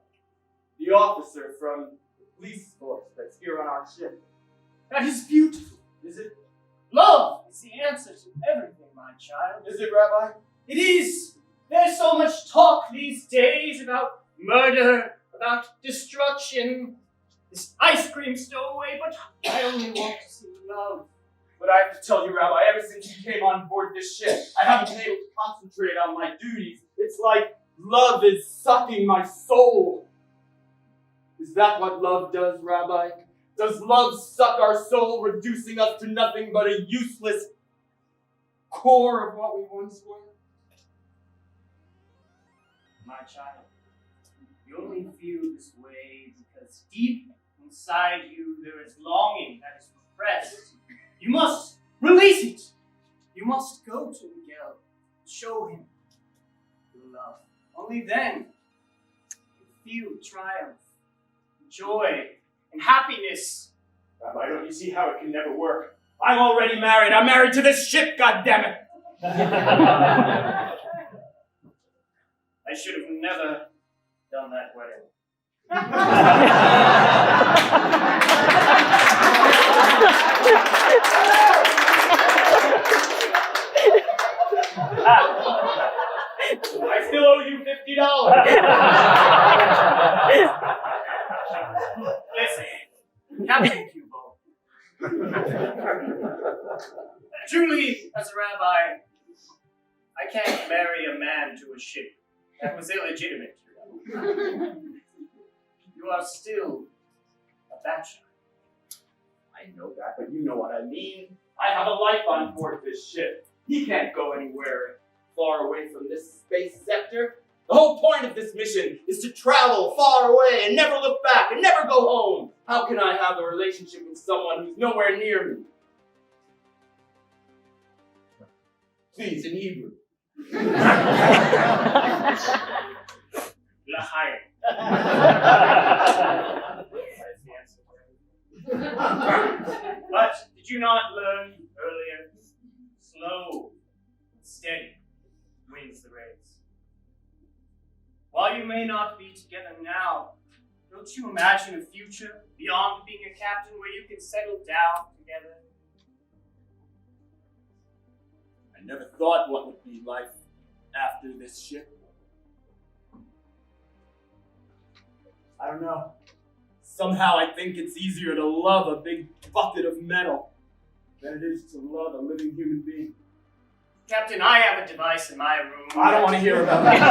the officer from the police force that's here on our ship. That is beautiful. Is it? Love is the answer to everything, my child. Is it, Rabbi? It is. There's so much talk these days about murder, about destruction, this ice cream stowaway, but I only want to see love. But I have to tell you, Rabbi, ever since you came on board this ship, I haven't been able to concentrate on my duties. It's like love is sucking my soul. Is that what love does, Rabbi? Does love suck our soul, reducing us to nothing but a useless core of what we once were? My child, you only feel this way because deep inside you there is longing that is repressed. You must release it. You must go to Miguel, show him your love. Only then you feel triumph, joy, and happiness. Rabbi, don't you see how it can never work? I'm already married. I'm married to this ship, goddammit! I should have never done that wedding. I still owe you $50. Listen, Captain Cueball. Truly, as a rabbi, I can't marry a man to a ship. That was illegitimate, you know. You are still a bachelor. I know that, but you know what I mean. I have a life on board this ship. He can't go anywhere far away from this space sector. The whole point of this mission is to travel far away and never look back and never go home. How can I have a relationship with someone who's nowhere near me? Please, in Hebrew. L'chaim. But did you not learn earlier? Slow, steady wins the race. While you may not be together now, don't you imagine a future beyond being a captain where you can settle down together? I never thought what would be life after this ship. I don't know. Somehow I think it's easier to love a big bucket of metal than it is to love a living human being. Captain, I have a device in my room. I don't want to hear about that.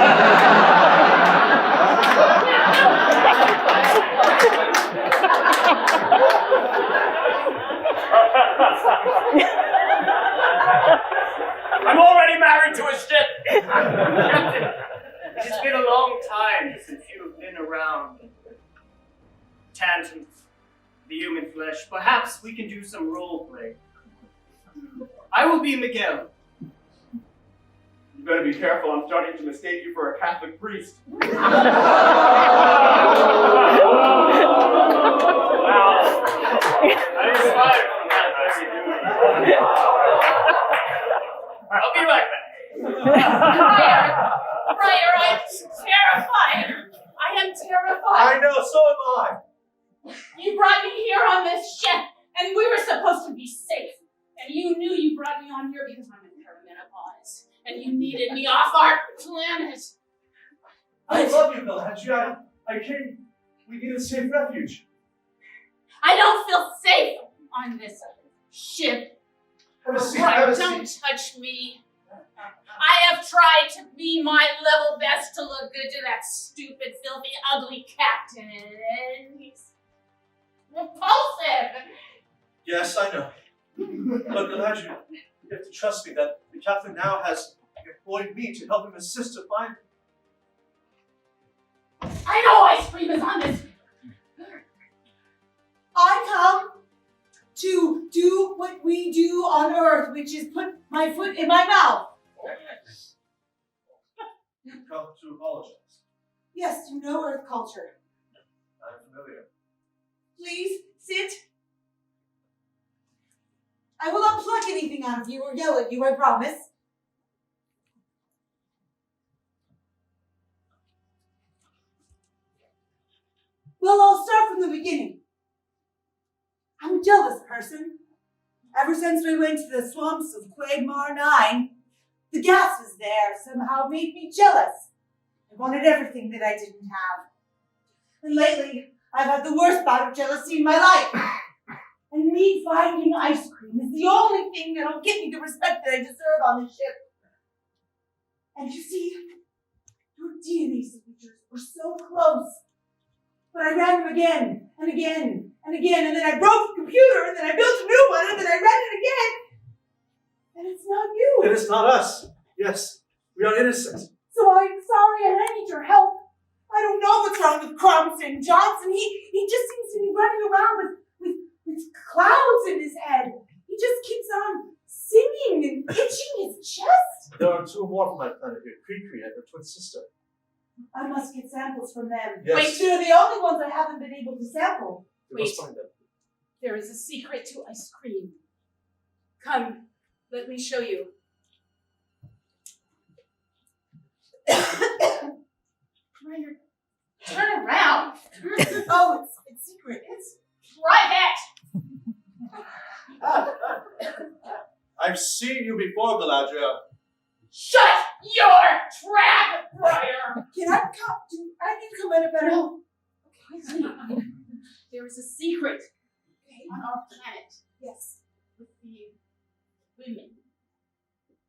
I'm already married to a ship. Captain, it has been a long time since you have been around. Tangent, the human flesh. Perhaps we can do some role play. I will be Miguel. You better be careful. I'm starting to mistake you for a Catholic priest. Wow. I inspired from that. I'll be right back. Breyer, I'm terrified. I am terrified. I know, so am I. You brought me here on this ship, and we were supposed to be safe. And you knew you brought me on here because I'm in perimenopause, and you needed me off our planet. I love you, Adrián. I came. We need a safe refuge. I don't feel safe on this ship. Have a seat. Right, Have a don't seat. touch me. I have tried to be my level best to look good to that stupid, filthy, ugly captain. He's repulsive. Yes, I know. Look, Adrián, you have to trust me that the captain now has employed me to help him assist to find. I know ice cream is on this. I come to do what we do on Earth, which is put my foot in my mouth. Come to apologize. Yes, you know Earth culture. I'm familiar. Please, sit. I will not pluck anything out of you or yell at you, I promise. Well, I'll start from the beginning. I'm a jealous person. Ever since we went to the swamps of Quagmar 9, the gases there somehow made me jealous. I wanted everything that I didn't have. And lately, I've had the worst bout of jealousy in my life. And me finding ice cream is the only thing that'll give me the respect that I deserve on this ship. And you see, your DNA signatures were so close. But I ran them again, and again, and again, and then I broke the computer, and then I built a new one, and then I ran it again. And it's not you. It is not us. Yes, we are innocent. So I'm sorry, and I need your help. I don't know what's wrong with Cromston Johnson. He just seems to be running around with clouds in his head. He just keeps on singing and itching his chest. There are two more from my planet here, Cree-Cree and her twin sister. I must get samples from them. Yes. Wait, they're the only ones I haven't been able to sample. We must find them. There is a secret to ice cream. Come, let me show you. Breyer, turn around. Oh, it's secret. It's private. I've seen you before, Galadriel. Shut your trap, Breyer. Can I come? I need to come in a better home. Okay. There is a secret on our planet Yes. with the women.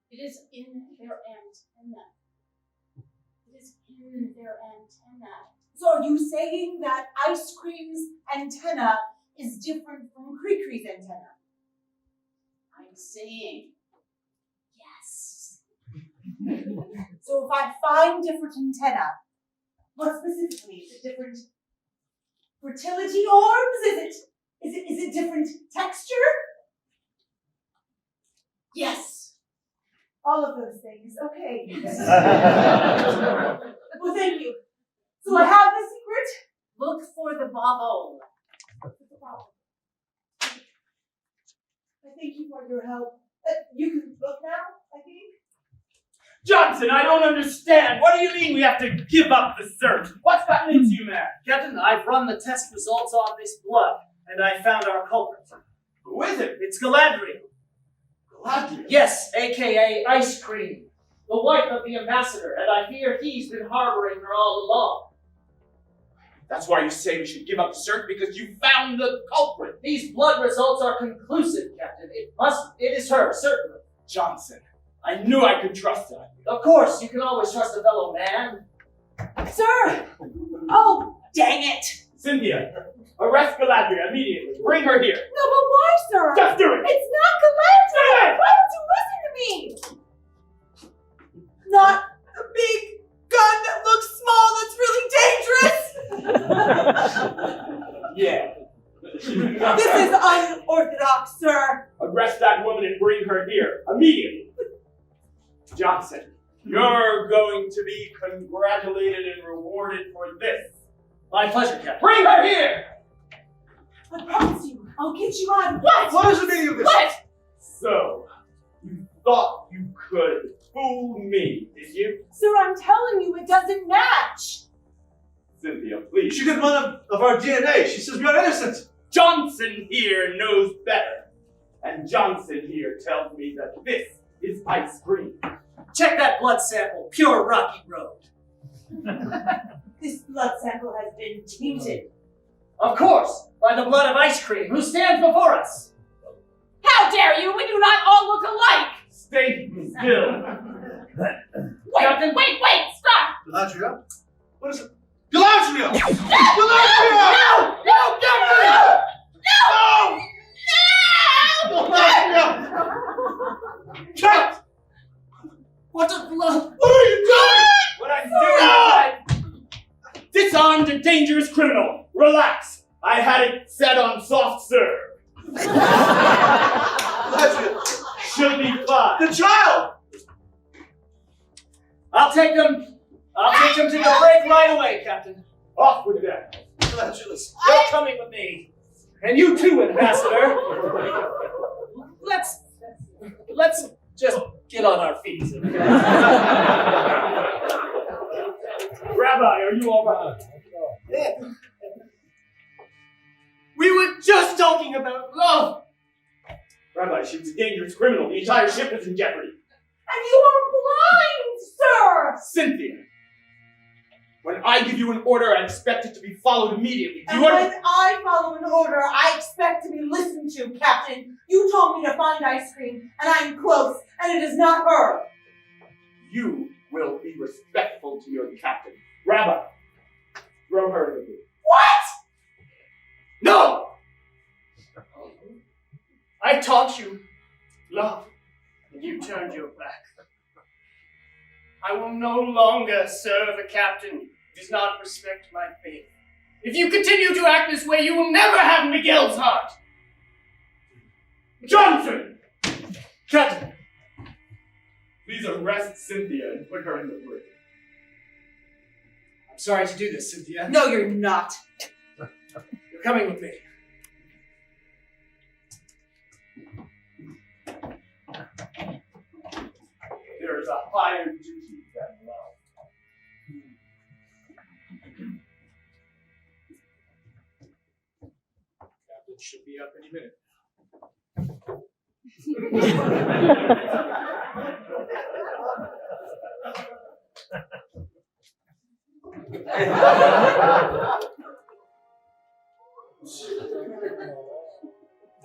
It is in their antenna. It is in their antenna. So are you saying that ice cream's antenna is different from Cree-Cree's antenna? I'm saying yes. So if I find different antenna, what specifically? Is it different fertility orbs? Is it different texture? Yes. All of those things. Okay. Well, thank you. So I have the secret. Look for the bubble. I thank you for your help. You can look now, I think. Johnson, I don't understand. What do you mean we have to give up the search? What's gotten into you, man? Captain, I've run the test results on this blood, and I found our culprit. Who is it? It's Galadriel. Galadriel? Yes, aka Ice Cream, the wife of the ambassador, and I fear he's been harboring her all along. That's why you say we should give up the search, because you found the culprit. These blood results are conclusive, Captain. It is her, certainly. Johnson, I knew I could trust her. Of course, you can always trust a fellow man. Sir! Oh, dang it! Cynthia, arrest Galadriel immediately. Bring her here. No, but why, sir? Just do it. It's not Galadriel! Why don't you listen to me? Not a big gun that looks small that's really dangerous! Yeah. This is unorthodox, sir. Arrest that woman and bring her here immediately. Johnson, you're going to be congratulated and rewarded for this. My pleasure, Captain. Bring her here! I promise you, I'll get you out of What is the meaning of this? What? So, you thought you could fool me, did you? Sir, I'm telling you, it doesn't match. Cynthia, please. She did none of our DNA. She says we are innocent. Johnson here knows better. And Johnson here tells me that this is ice cream. Check that blood sample, pure Rocky Road. This blood sample has been tainted. Of course, by the blood of Ice Cream, who stands before us. How dare you? We do not all look alike. Stay still. Wait, Captain? wait, stop. Galadriel? What is it? Galadriel! No! Galadriel! No! No! No! No! No! Galadriel! Cat! What the blood? What are you doing? What I'm doing is I disarmed a dangerous criminal. Relax. I had it set on soft serve. Galadriel! Should be fine. The child! I'll take them I'll take him to the brig right away, Captain. Off with that. Congratulations. You're coming with me. And you too, Ambassador. Let's just get on our feet. Rabbi, are you all right? We were just talking about love. Rabbi, she was a dangerous criminal. The entire ship is in jeopardy. And you are blind, sir! Cynthia, when I give you an order, I expect it to be followed immediately. And when I follow an order, I expect to be listened to, Captain. You told me to find ice cream, and I am close, and it is not her. You will be respectful to your captain. Rabbi, throw her in the pool. What? No! I taught you love, and you turned your back. I will no longer serve a captain who does not respect my faith. If you continue to act this way, you will never have Miguel's heart. Johnson! Captain, Please arrest Cynthia and put her in the brig. I'm sorry to do this, Cynthia. No, you're not. You're coming with me. There is a higher duty than love. Captain should be up any minute.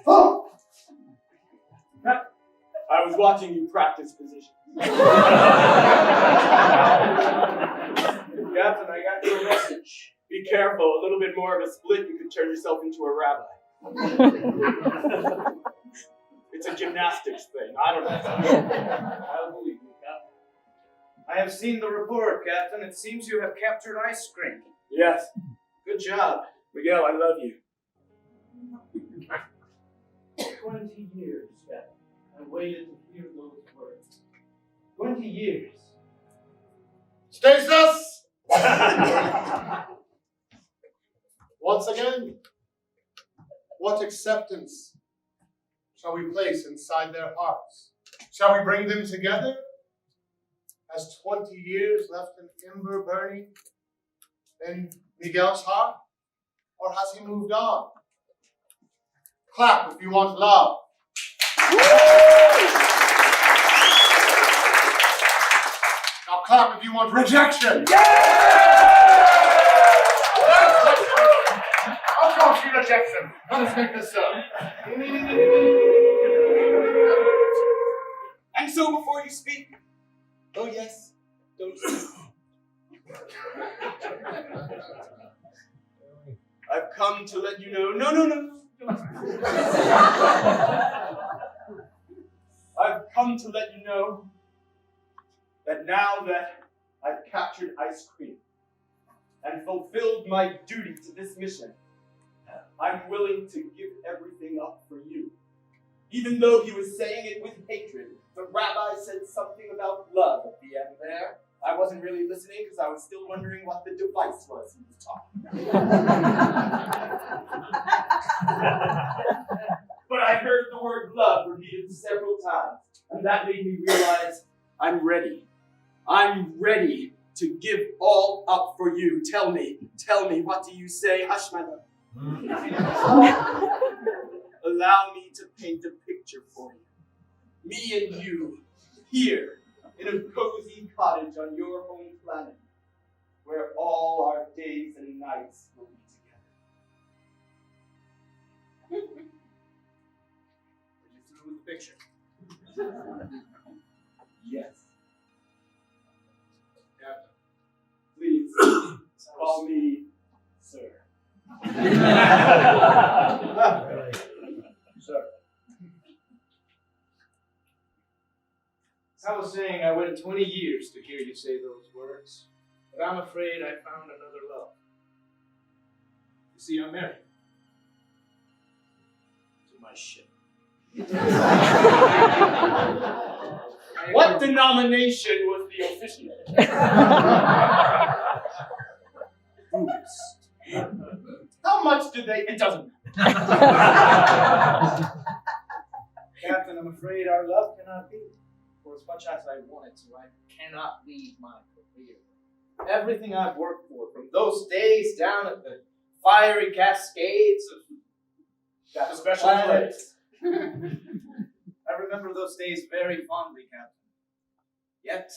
Oh! I was watching you practice position. Captain, I got your message. Be careful, a little bit more of a split, you could turn yourself into a rabbi. It's a gymnastics thing, I don't know. I'll believe you, Captain. I have seen the report, Captain. It seems you have captured ice cream. Yes. Good job. Miguel, I love you. 20 years, Captain. I waited to hear those words. 20 years. Stasis! Once again, what acceptance shall we place inside their hearts? Shall we bring them together? Has 20 years left an ember burning in Miguel's heart? Or has he moved on? Clap if you want love. Now clap if you want rejection. I'll call you rejection. Let us make this so. And so before you speak, oh yes, don't speak. I've come to let you know, no. I've come to let you know that now that I've captured Ice Cream and fulfilled my duty to this mission, I'm willing to give everything up for you. Even though he was saying it with hatred, the rabbi said something about love at the end there. I wasn't really listening because I was still wondering what the device was he was talking about. But I heard the word love repeated several times, and that made me realize I'm ready. I'm ready to give all up for you. Tell me, what do you say? Hush, my love. Allow me to paint a picture for you. Me and you, here, in a cozy cottage on your home planet, where all our days and nights will be together. Are you through with the picture? Yes. Captain. Please, call me Sir. Sir. As I was saying, I waited 20 years to hear you say those words, but I'm afraid I found another love. You see, I'm married to my ship. I What denomination was the officiant? How much did they? It doesn't matter. Captain, I'm afraid our love cannot be. For as much as I want it to, I cannot leave my career. Everything I've worked for, from those days down at the fiery cascades of that special planet. place. I remember those days very fondly, Captain. Yet,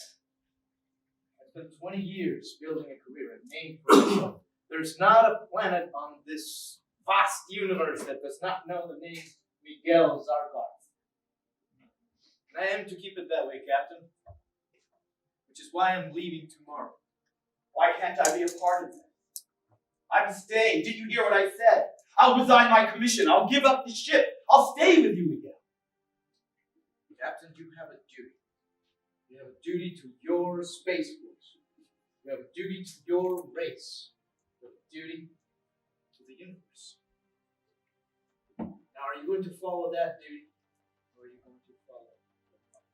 I spent 20 years building a career and name for myself. There's not a planet on this vast universe that does not know the name Miguel Xarkoph. And I am to keep it that way, Captain. Which is why I'm leaving tomorrow. Why can't I be a part of that? I'm staying. Did you hear what I said? I'll resign my commission. I'll give up the ship. I'll stay with you, Miguel. Captain, you have a duty. You have a duty to your space force. You have a duty to your race. You have a duty to the universe. Now, are you going to follow that duty? Or are you going to follow your heart?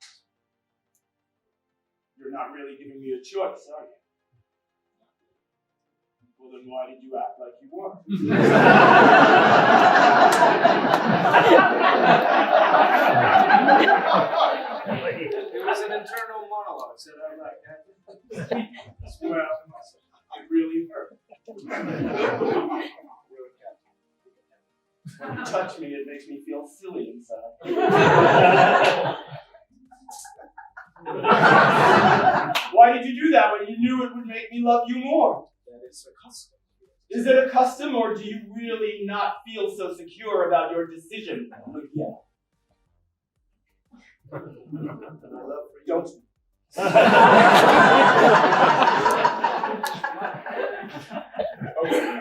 You're not really giving me a choice, are you? Well, then why did you act like you were? It was an internal monologue, said I right, Captain? Well, it really hurt. When you touch me, it makes me feel silly inside. Why did you do that when you knew it would make me love you more? That is a custom. Is it a custom, or do you really not feel so secure about your decision? Yeah. My love for you. Don't. Okay.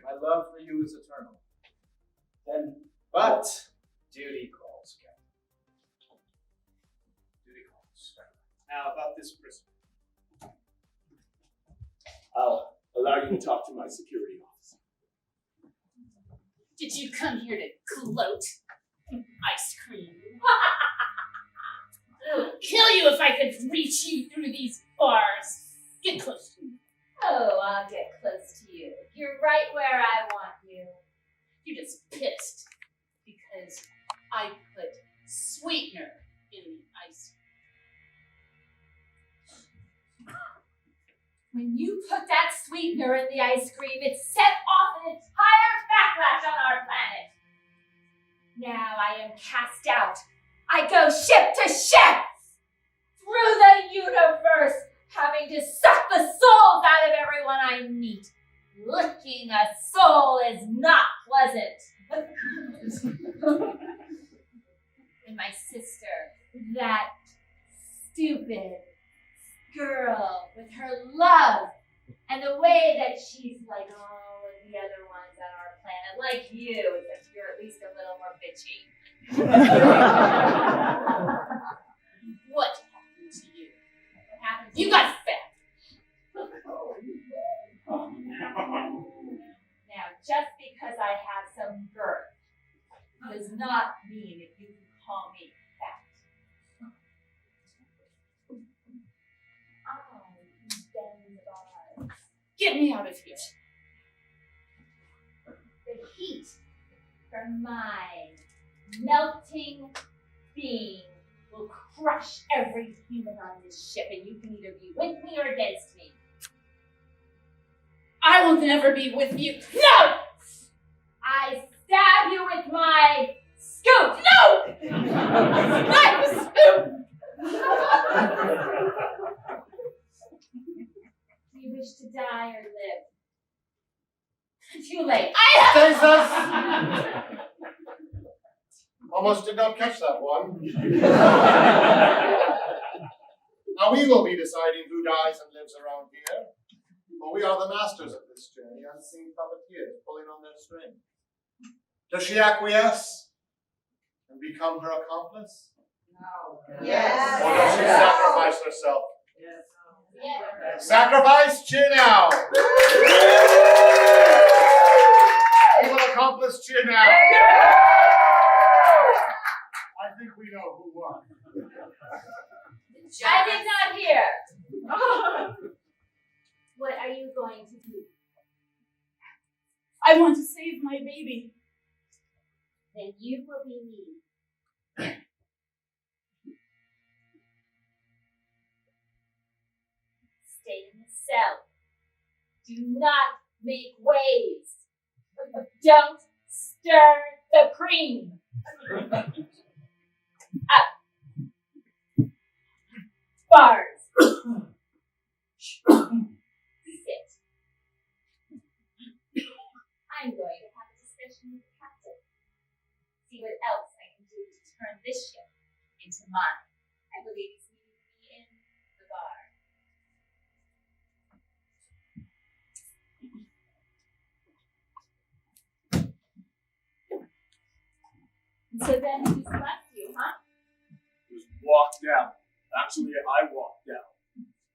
My love for you is eternal. Then, But duty calls, Captain. Duty calls. now about this prisoner. I'll allow you to talk to my security officer. Did you come here to gloat? Ice cream. Kill you if I could reach you through these bars. Get close to me. Oh, I'll get close to you. You're right where I want you. You're just pissed because I put sweetener in the ice cream. When you put that sweetener in the ice cream, it set off an entire backlash on our planet. Now I am cast out. I go ship to ship through the universe, having to suck the souls out of everyone I meet. Licking a soul is not pleasant. And my sister, that stupid girl with her love and the way that she's like all of the other ones on our planet, like you, except you're at least a little more bitchy. What happened to you? What happened to You got fat. Now, just because I have some girth does not mean that you can call me fat. I bend bars. Get me out of here. The heat from my melting being will crush every human on this ship, and you can either be with me or against me. I will never be with you. No! I stab you with my scoop. No! Not the scoop! Do you wish to die or live? Too late. Jesus! Almost did not catch that one. Now we will be deciding who dies and lives around here. For we are the masters of this journey, unseen puppeteers pulling on their string. Does she acquiesce and become her accomplice? No. Yes. Or does she sacrifice herself? Yes. Sacrifice, cheer now! Evil accomplice, cheer now! I think we know who won. I did not hear. What are you going to do? I want to save my baby. Then you will be me. Stay in the cell. Do not make waves. Don't stir the cream. Up. Bars. Sit. I'm going to have a discussion with the captain. See what else I can do to turn this ship into mine. I believe he's meeting me in the bar. So then he just left you, huh? Just walked out. Actually, I walked out.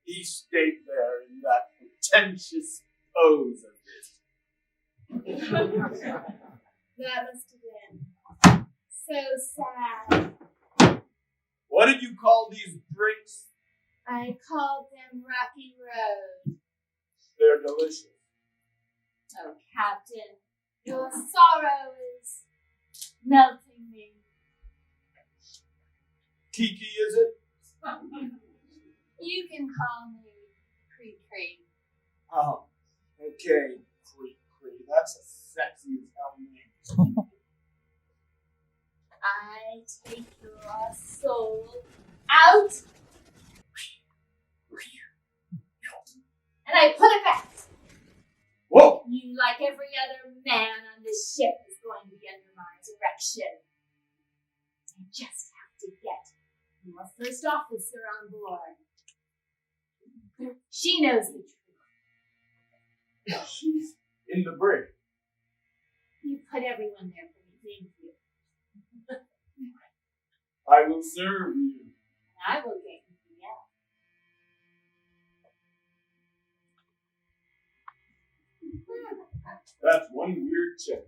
He stayed there in that pretentious pose of his. That must have been so sad. What did you call these drinks? I called them Rocky Road. They're delicious. Oh, Captain, your sorrow is melting me. Kiki, is it? You can call me Cree-Cree. Oh, okay, Cree-Cree. That's a sexy as hell name. I take your soul out and I put it back. Whoa! You, like every other man on this ship, is going to be under my direction. I just have to get your first officer on board. She knows the truth. She's in the brig. You put everyone there for me, thank you. I will serve you. And I will get you out. That's one weird chick.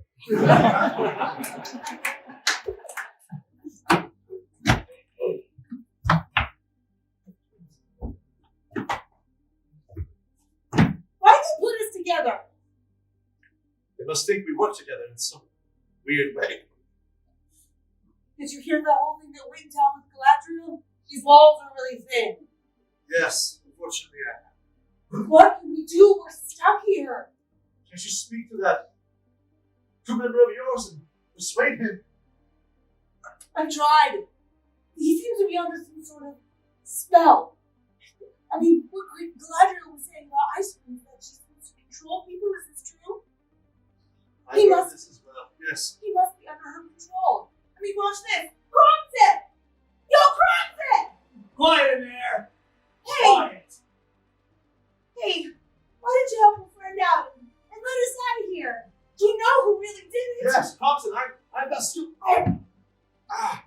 Why did they put us together? They must think we work together in some weird way. Did you hear that whole thing that went down with Galadriel? These walls are really thin. Yes, unfortunately I have. What can we do? We're stuck here. Can't you speak to that crew member of yours and persuade him? I've tried. He seems to be under some sort of spell. I mean, what Galadriel was saying about ice cream, that she's supposed to control people, is this true? I He heard must- this as well. Yes. He must be under her control. I mean, watch this. Crumpton! Yo, Crumpton! Quiet in there! Hey! Quiet! Hey, why did you help a friend out and let us out of here? Do you know who really did it? Yes, Thompson, I must do.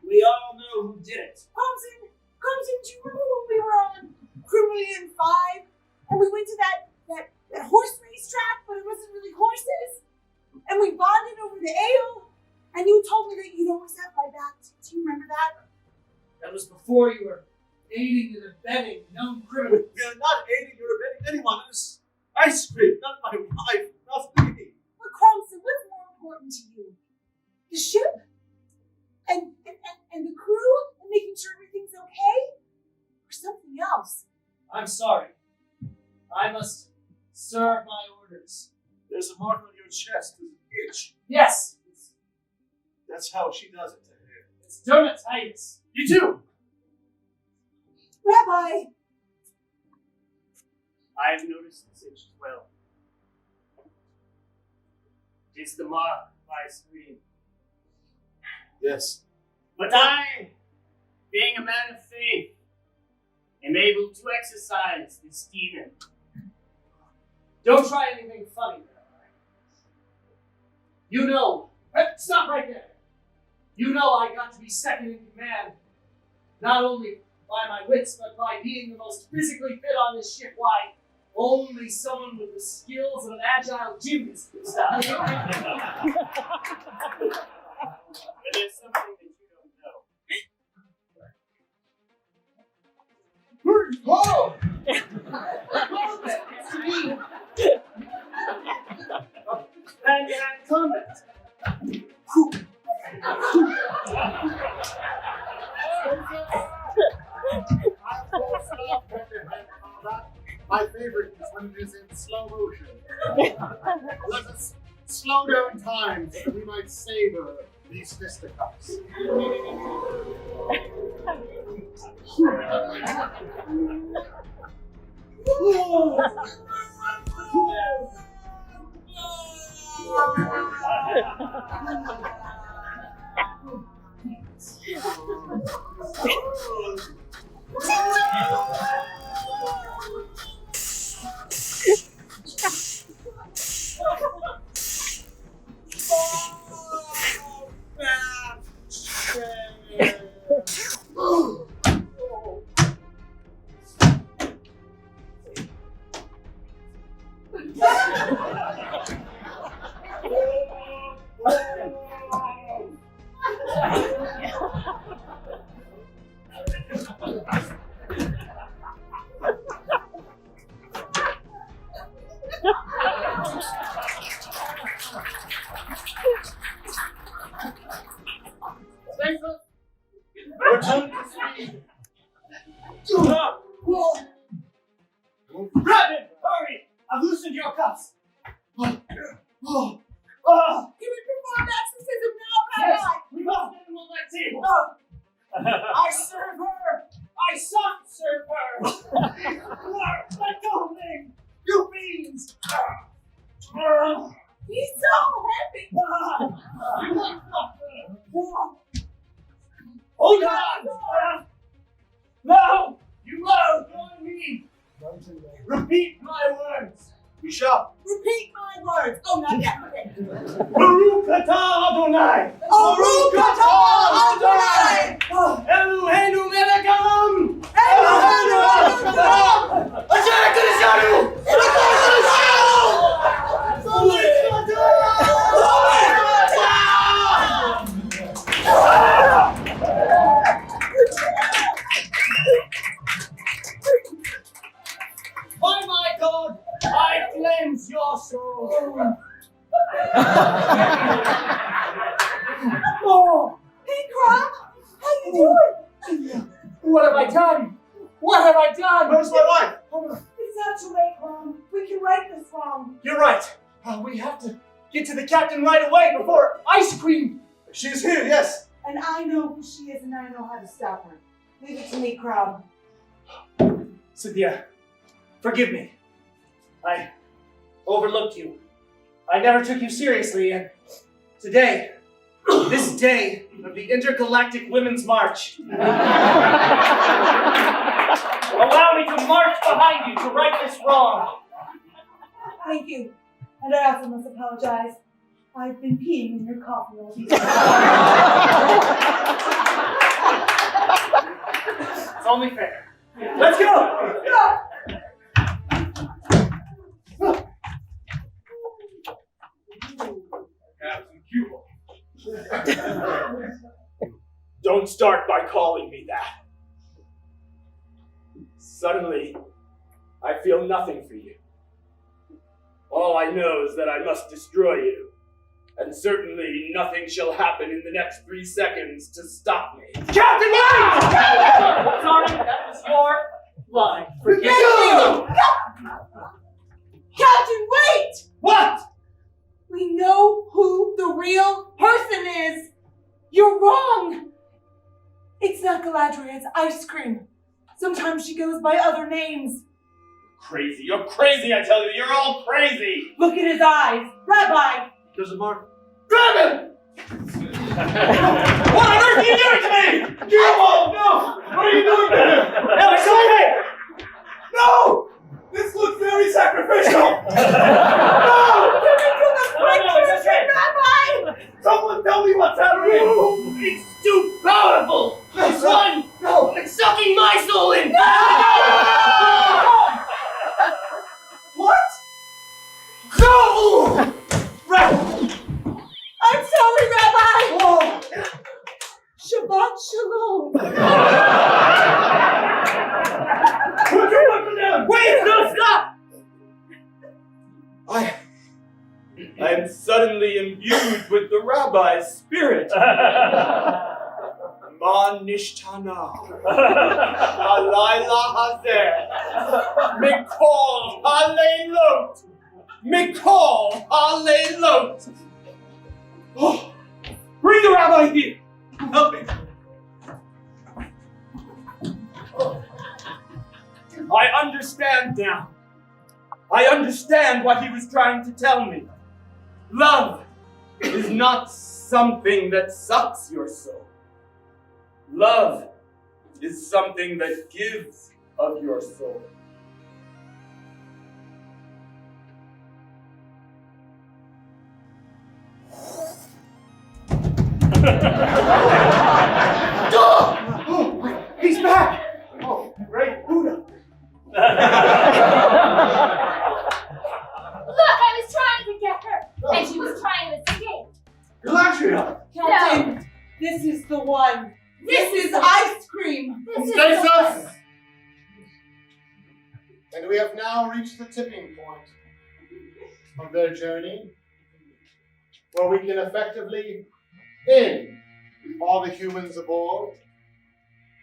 We all know who did it. Crumpton, do you remember when we were on Crewman 5 and we went to that horse race track, but it wasn't really horses? And we bonded over the ale, and you told me that you'd always have my back. Do you remember that? That was before you were aiding and abetting known criminals. We are not aiding or abetting anyone. It is ice cream, not my wife, not me. But Crumpton, what's more important to you? The ship? And the crew? And making sure everything's okay? Or something else? I'm sorry. I must serve my orders. There's a mark on your chest with an itch. Yes, That's how she does it to her. it's dermatitis. You too. Rabbi! I have noticed this itch as well. It is the mark of ice cream. Yes. But I, being a man of faith, am able to exercise this demon. Don't try anything funny there, all right? You know, stop right there. You know I got to be second in command, not only by my wits, but by being the most physically fit on this ship. Why, only someone with the skills of an agile gymnast could stop. But there's something that you don't know. Oh! And combat. My favorite is when it is in slow motion. Let us slow down time so that we might savor these fisticuffs. Return to speed. Rabbi, hurry! I've loosened your cuffs. You would perform exorcism now, Rabbi! We must get him on that table. I serve her! I soft serve her. Let go of me, you fiends! He's so heavy! Hold on! No! You won't join me! Repeat my words! We shall. Repeat my words! Oh, not yet, okay. Baruch atah Adonai! Baruch atah Adonai! Eloheinu melech haolam! Eloheinu melech haolam! Asher kedeshanu! By my God, I cleanse your soul. Oh, Hey, Crumb! How you doing? what have I done? What have I done? Where's my wife? It's not too late, Crumb. We can right this wrong. You're right. We have to get to the captain right away before ice cream. She's here, yes. And I know who she is, and I know how to stop her. Leave it to me, Crumb. Cynthia, forgive me. I overlooked you. I never took you seriously, and today, this day of the Intergalactic Women's March, allow me to march behind you to right this wrong. Thank you. And I also must apologize. I've been peeing in your coffee all day. It's only fair. Let's go! Captain Cueball. Don't start by calling me that. Suddenly, I feel nothing for you. All I know is that I must destroy you, and certainly nothing shall happen in the next 3 seconds to stop me. Captain, wait! Sorry, that was your line. Forgive me! Captain, wait! What? We know who the real person is. You're wrong. It's not Galadriel, it's Ice Cream. Sometimes she goes by other names. Crazy. You're crazy, I tell you. You're all crazy. Look at his eyes. Rabbi! There's a mark. Grab him! What on earth are you doing to me? Cueball, no! What are you doing there? Emmisary! No! This looks very sacrificial! Give it to the quick it's okay. Rabbi! Someone tell me what's happening! It's too powerful! This one! No! It's sucking my soul in! What? No! I'm sorry, Rabbi! Shabbat Shalom! am suddenly imbued with the Rabbi's spirit. Ma nishtana, halayla hazer, mikol halelot, mikol halelot. Oh, bring the Rabbi here. Help me. I understand now. I understand what he was trying to tell me. Love is not something that sucks your soul. Love is something that gives of your soul. Oh, he's back! Oh, great Buddha! Look, I was trying to get her, and she was trying to escape. Galadriel! Captain, this is the one. This is ice cream. This is Stasis! And we have now reached the tipping point of their journey, where we can effectively end all the humans aboard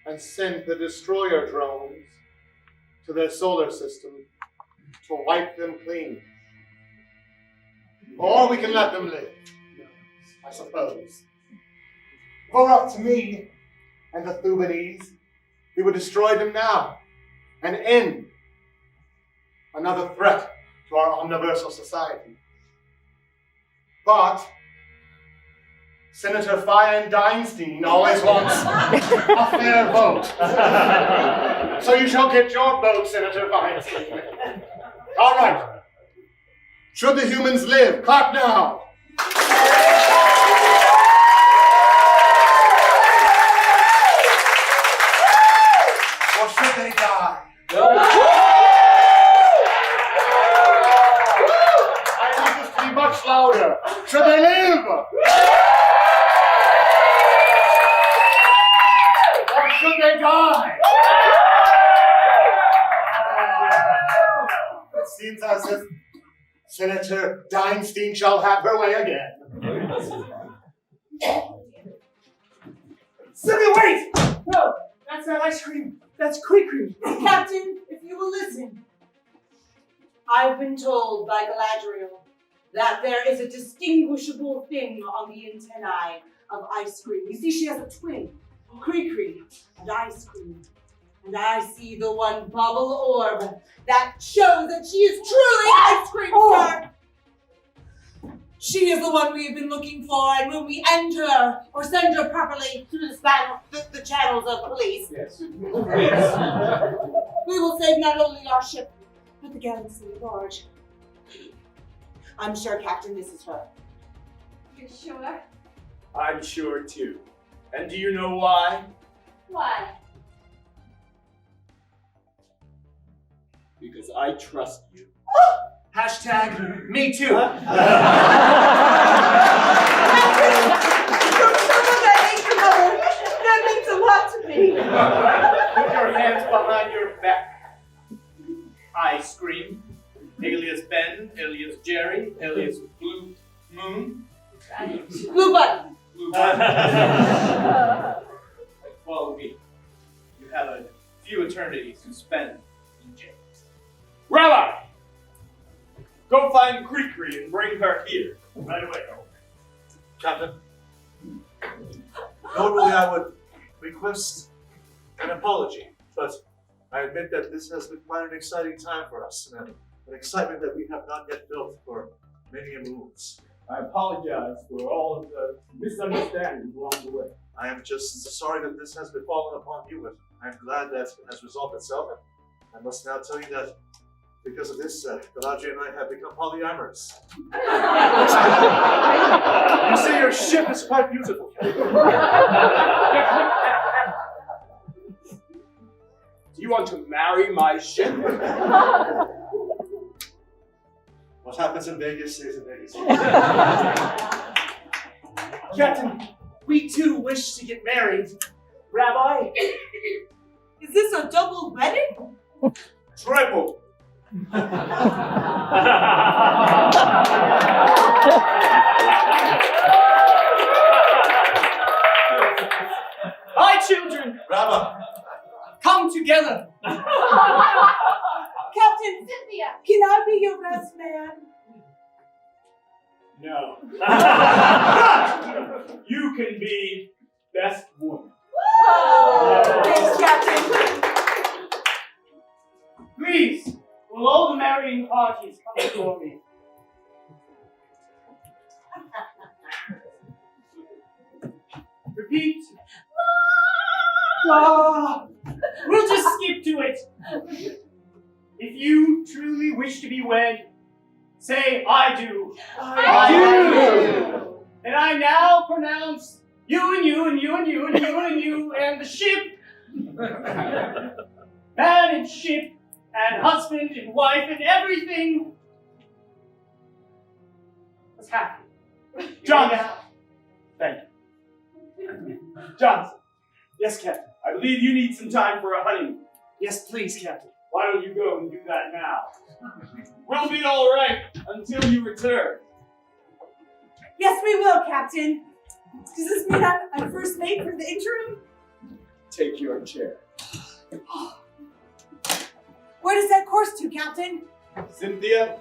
and send the destroyer drones to their solar system to wipe them clean. Or we can let them live, I suppose. If it were up to me and the Thuubonese, we would destroy them now and end another threat to our omniversal society. But Senator Feinstein always wants a fair vote. So you shall get your vote, Senator Feinstein. All right. Should the humans live, clap now. Or should they die? I need this to be much louder. Should they live? Or should they die? It seems as if Senator Feinstein shall have her way again. Cynthia, wait! No, that's not ice cream. That's Cree-Cree. Captain, if you will listen. I've been told by Galadriel that there is a distinguishable thing on the antennae of ice cream. You see, she has a twin, Cree-Cree and ice cream. And I see the one bubble orb that shows that she is truly ice cream, sir. She is the one we have been looking for, and when we enter or send her properly through the channels of police, Yes. we will save not only our ship, but the galaxy at large. I'm sure, Captain, this is her. You sure? I'm sure too. And do you know why? Why? Because I trust you. Hashtag me too. From someone that ain't your mother, that means a lot to me. Put your hands behind your back. Ice cream. Alias Ben, alias Jerry, alias Blue Moon. Blue button. Blue Moon. Follow me. You have a few eternities to spend in jail. Rabbi! Go find Cree-Cree and bring her here. Right away. Captain, normally I would request an apology, but I admit that this has been quite an exciting time for us, and an excitement that we have not yet built for many moons. I apologize for all of the misunderstandings along the way. I am just sorry that this has befallen upon you, but I'm glad that it has resolved itself, and I must now tell you that because of this, Galadriel and I have become polyamorous. You see, your ship is quite beautiful. Do you want to marry my ship? What happens in Vegas stays in Vegas. Captain, we too wish to get married. Rabbi? Is this a double wedding? Triple. My children, Rabbi, come together. Captain, Cynthia! can I be your best man? No. You can be best woman. Thanks, Captain. Please, will all the marrying parties come before me? Repeat. We'll just skip to it. If you truly wish to be wed, say, I do. I do. And I now pronounce you and you and you and you and you and you and the ship, man and ship, and husband and wife and everything was happy. Johnson. Thank you. Johnson. Yes, Captain. I believe you need some time for a honeymoon. Yes, please, Captain. Why don't you go and do that now? We'll be all right until you return. Yes, we will, Captain. Does this mean I'm first mate for the interim? Take your chair. Where does that course to, Captain? Cynthia,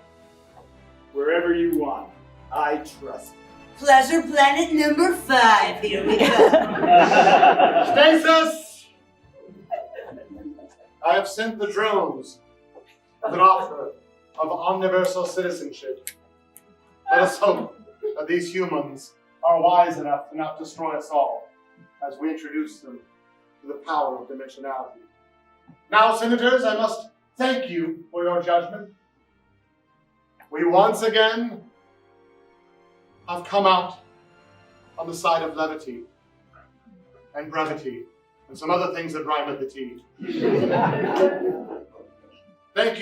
wherever you want. I trust you. Pleasure Planet number 5. Here we go. Stasis! I have sent the drones with an offer of universal citizenship. Let us hope that these humans are wise enough to not destroy us all as we introduce them to the power of dimensionality. Now, Senators, I must thank you for your judgment. We once again have come out on the side of levity and brevity and some other things that rhyme with the T. Thank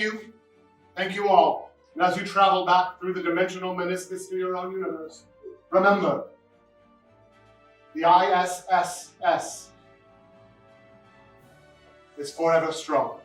you all. And as you travel back through the dimensional meniscus to your own universe, remember, the ISSS is forever strong.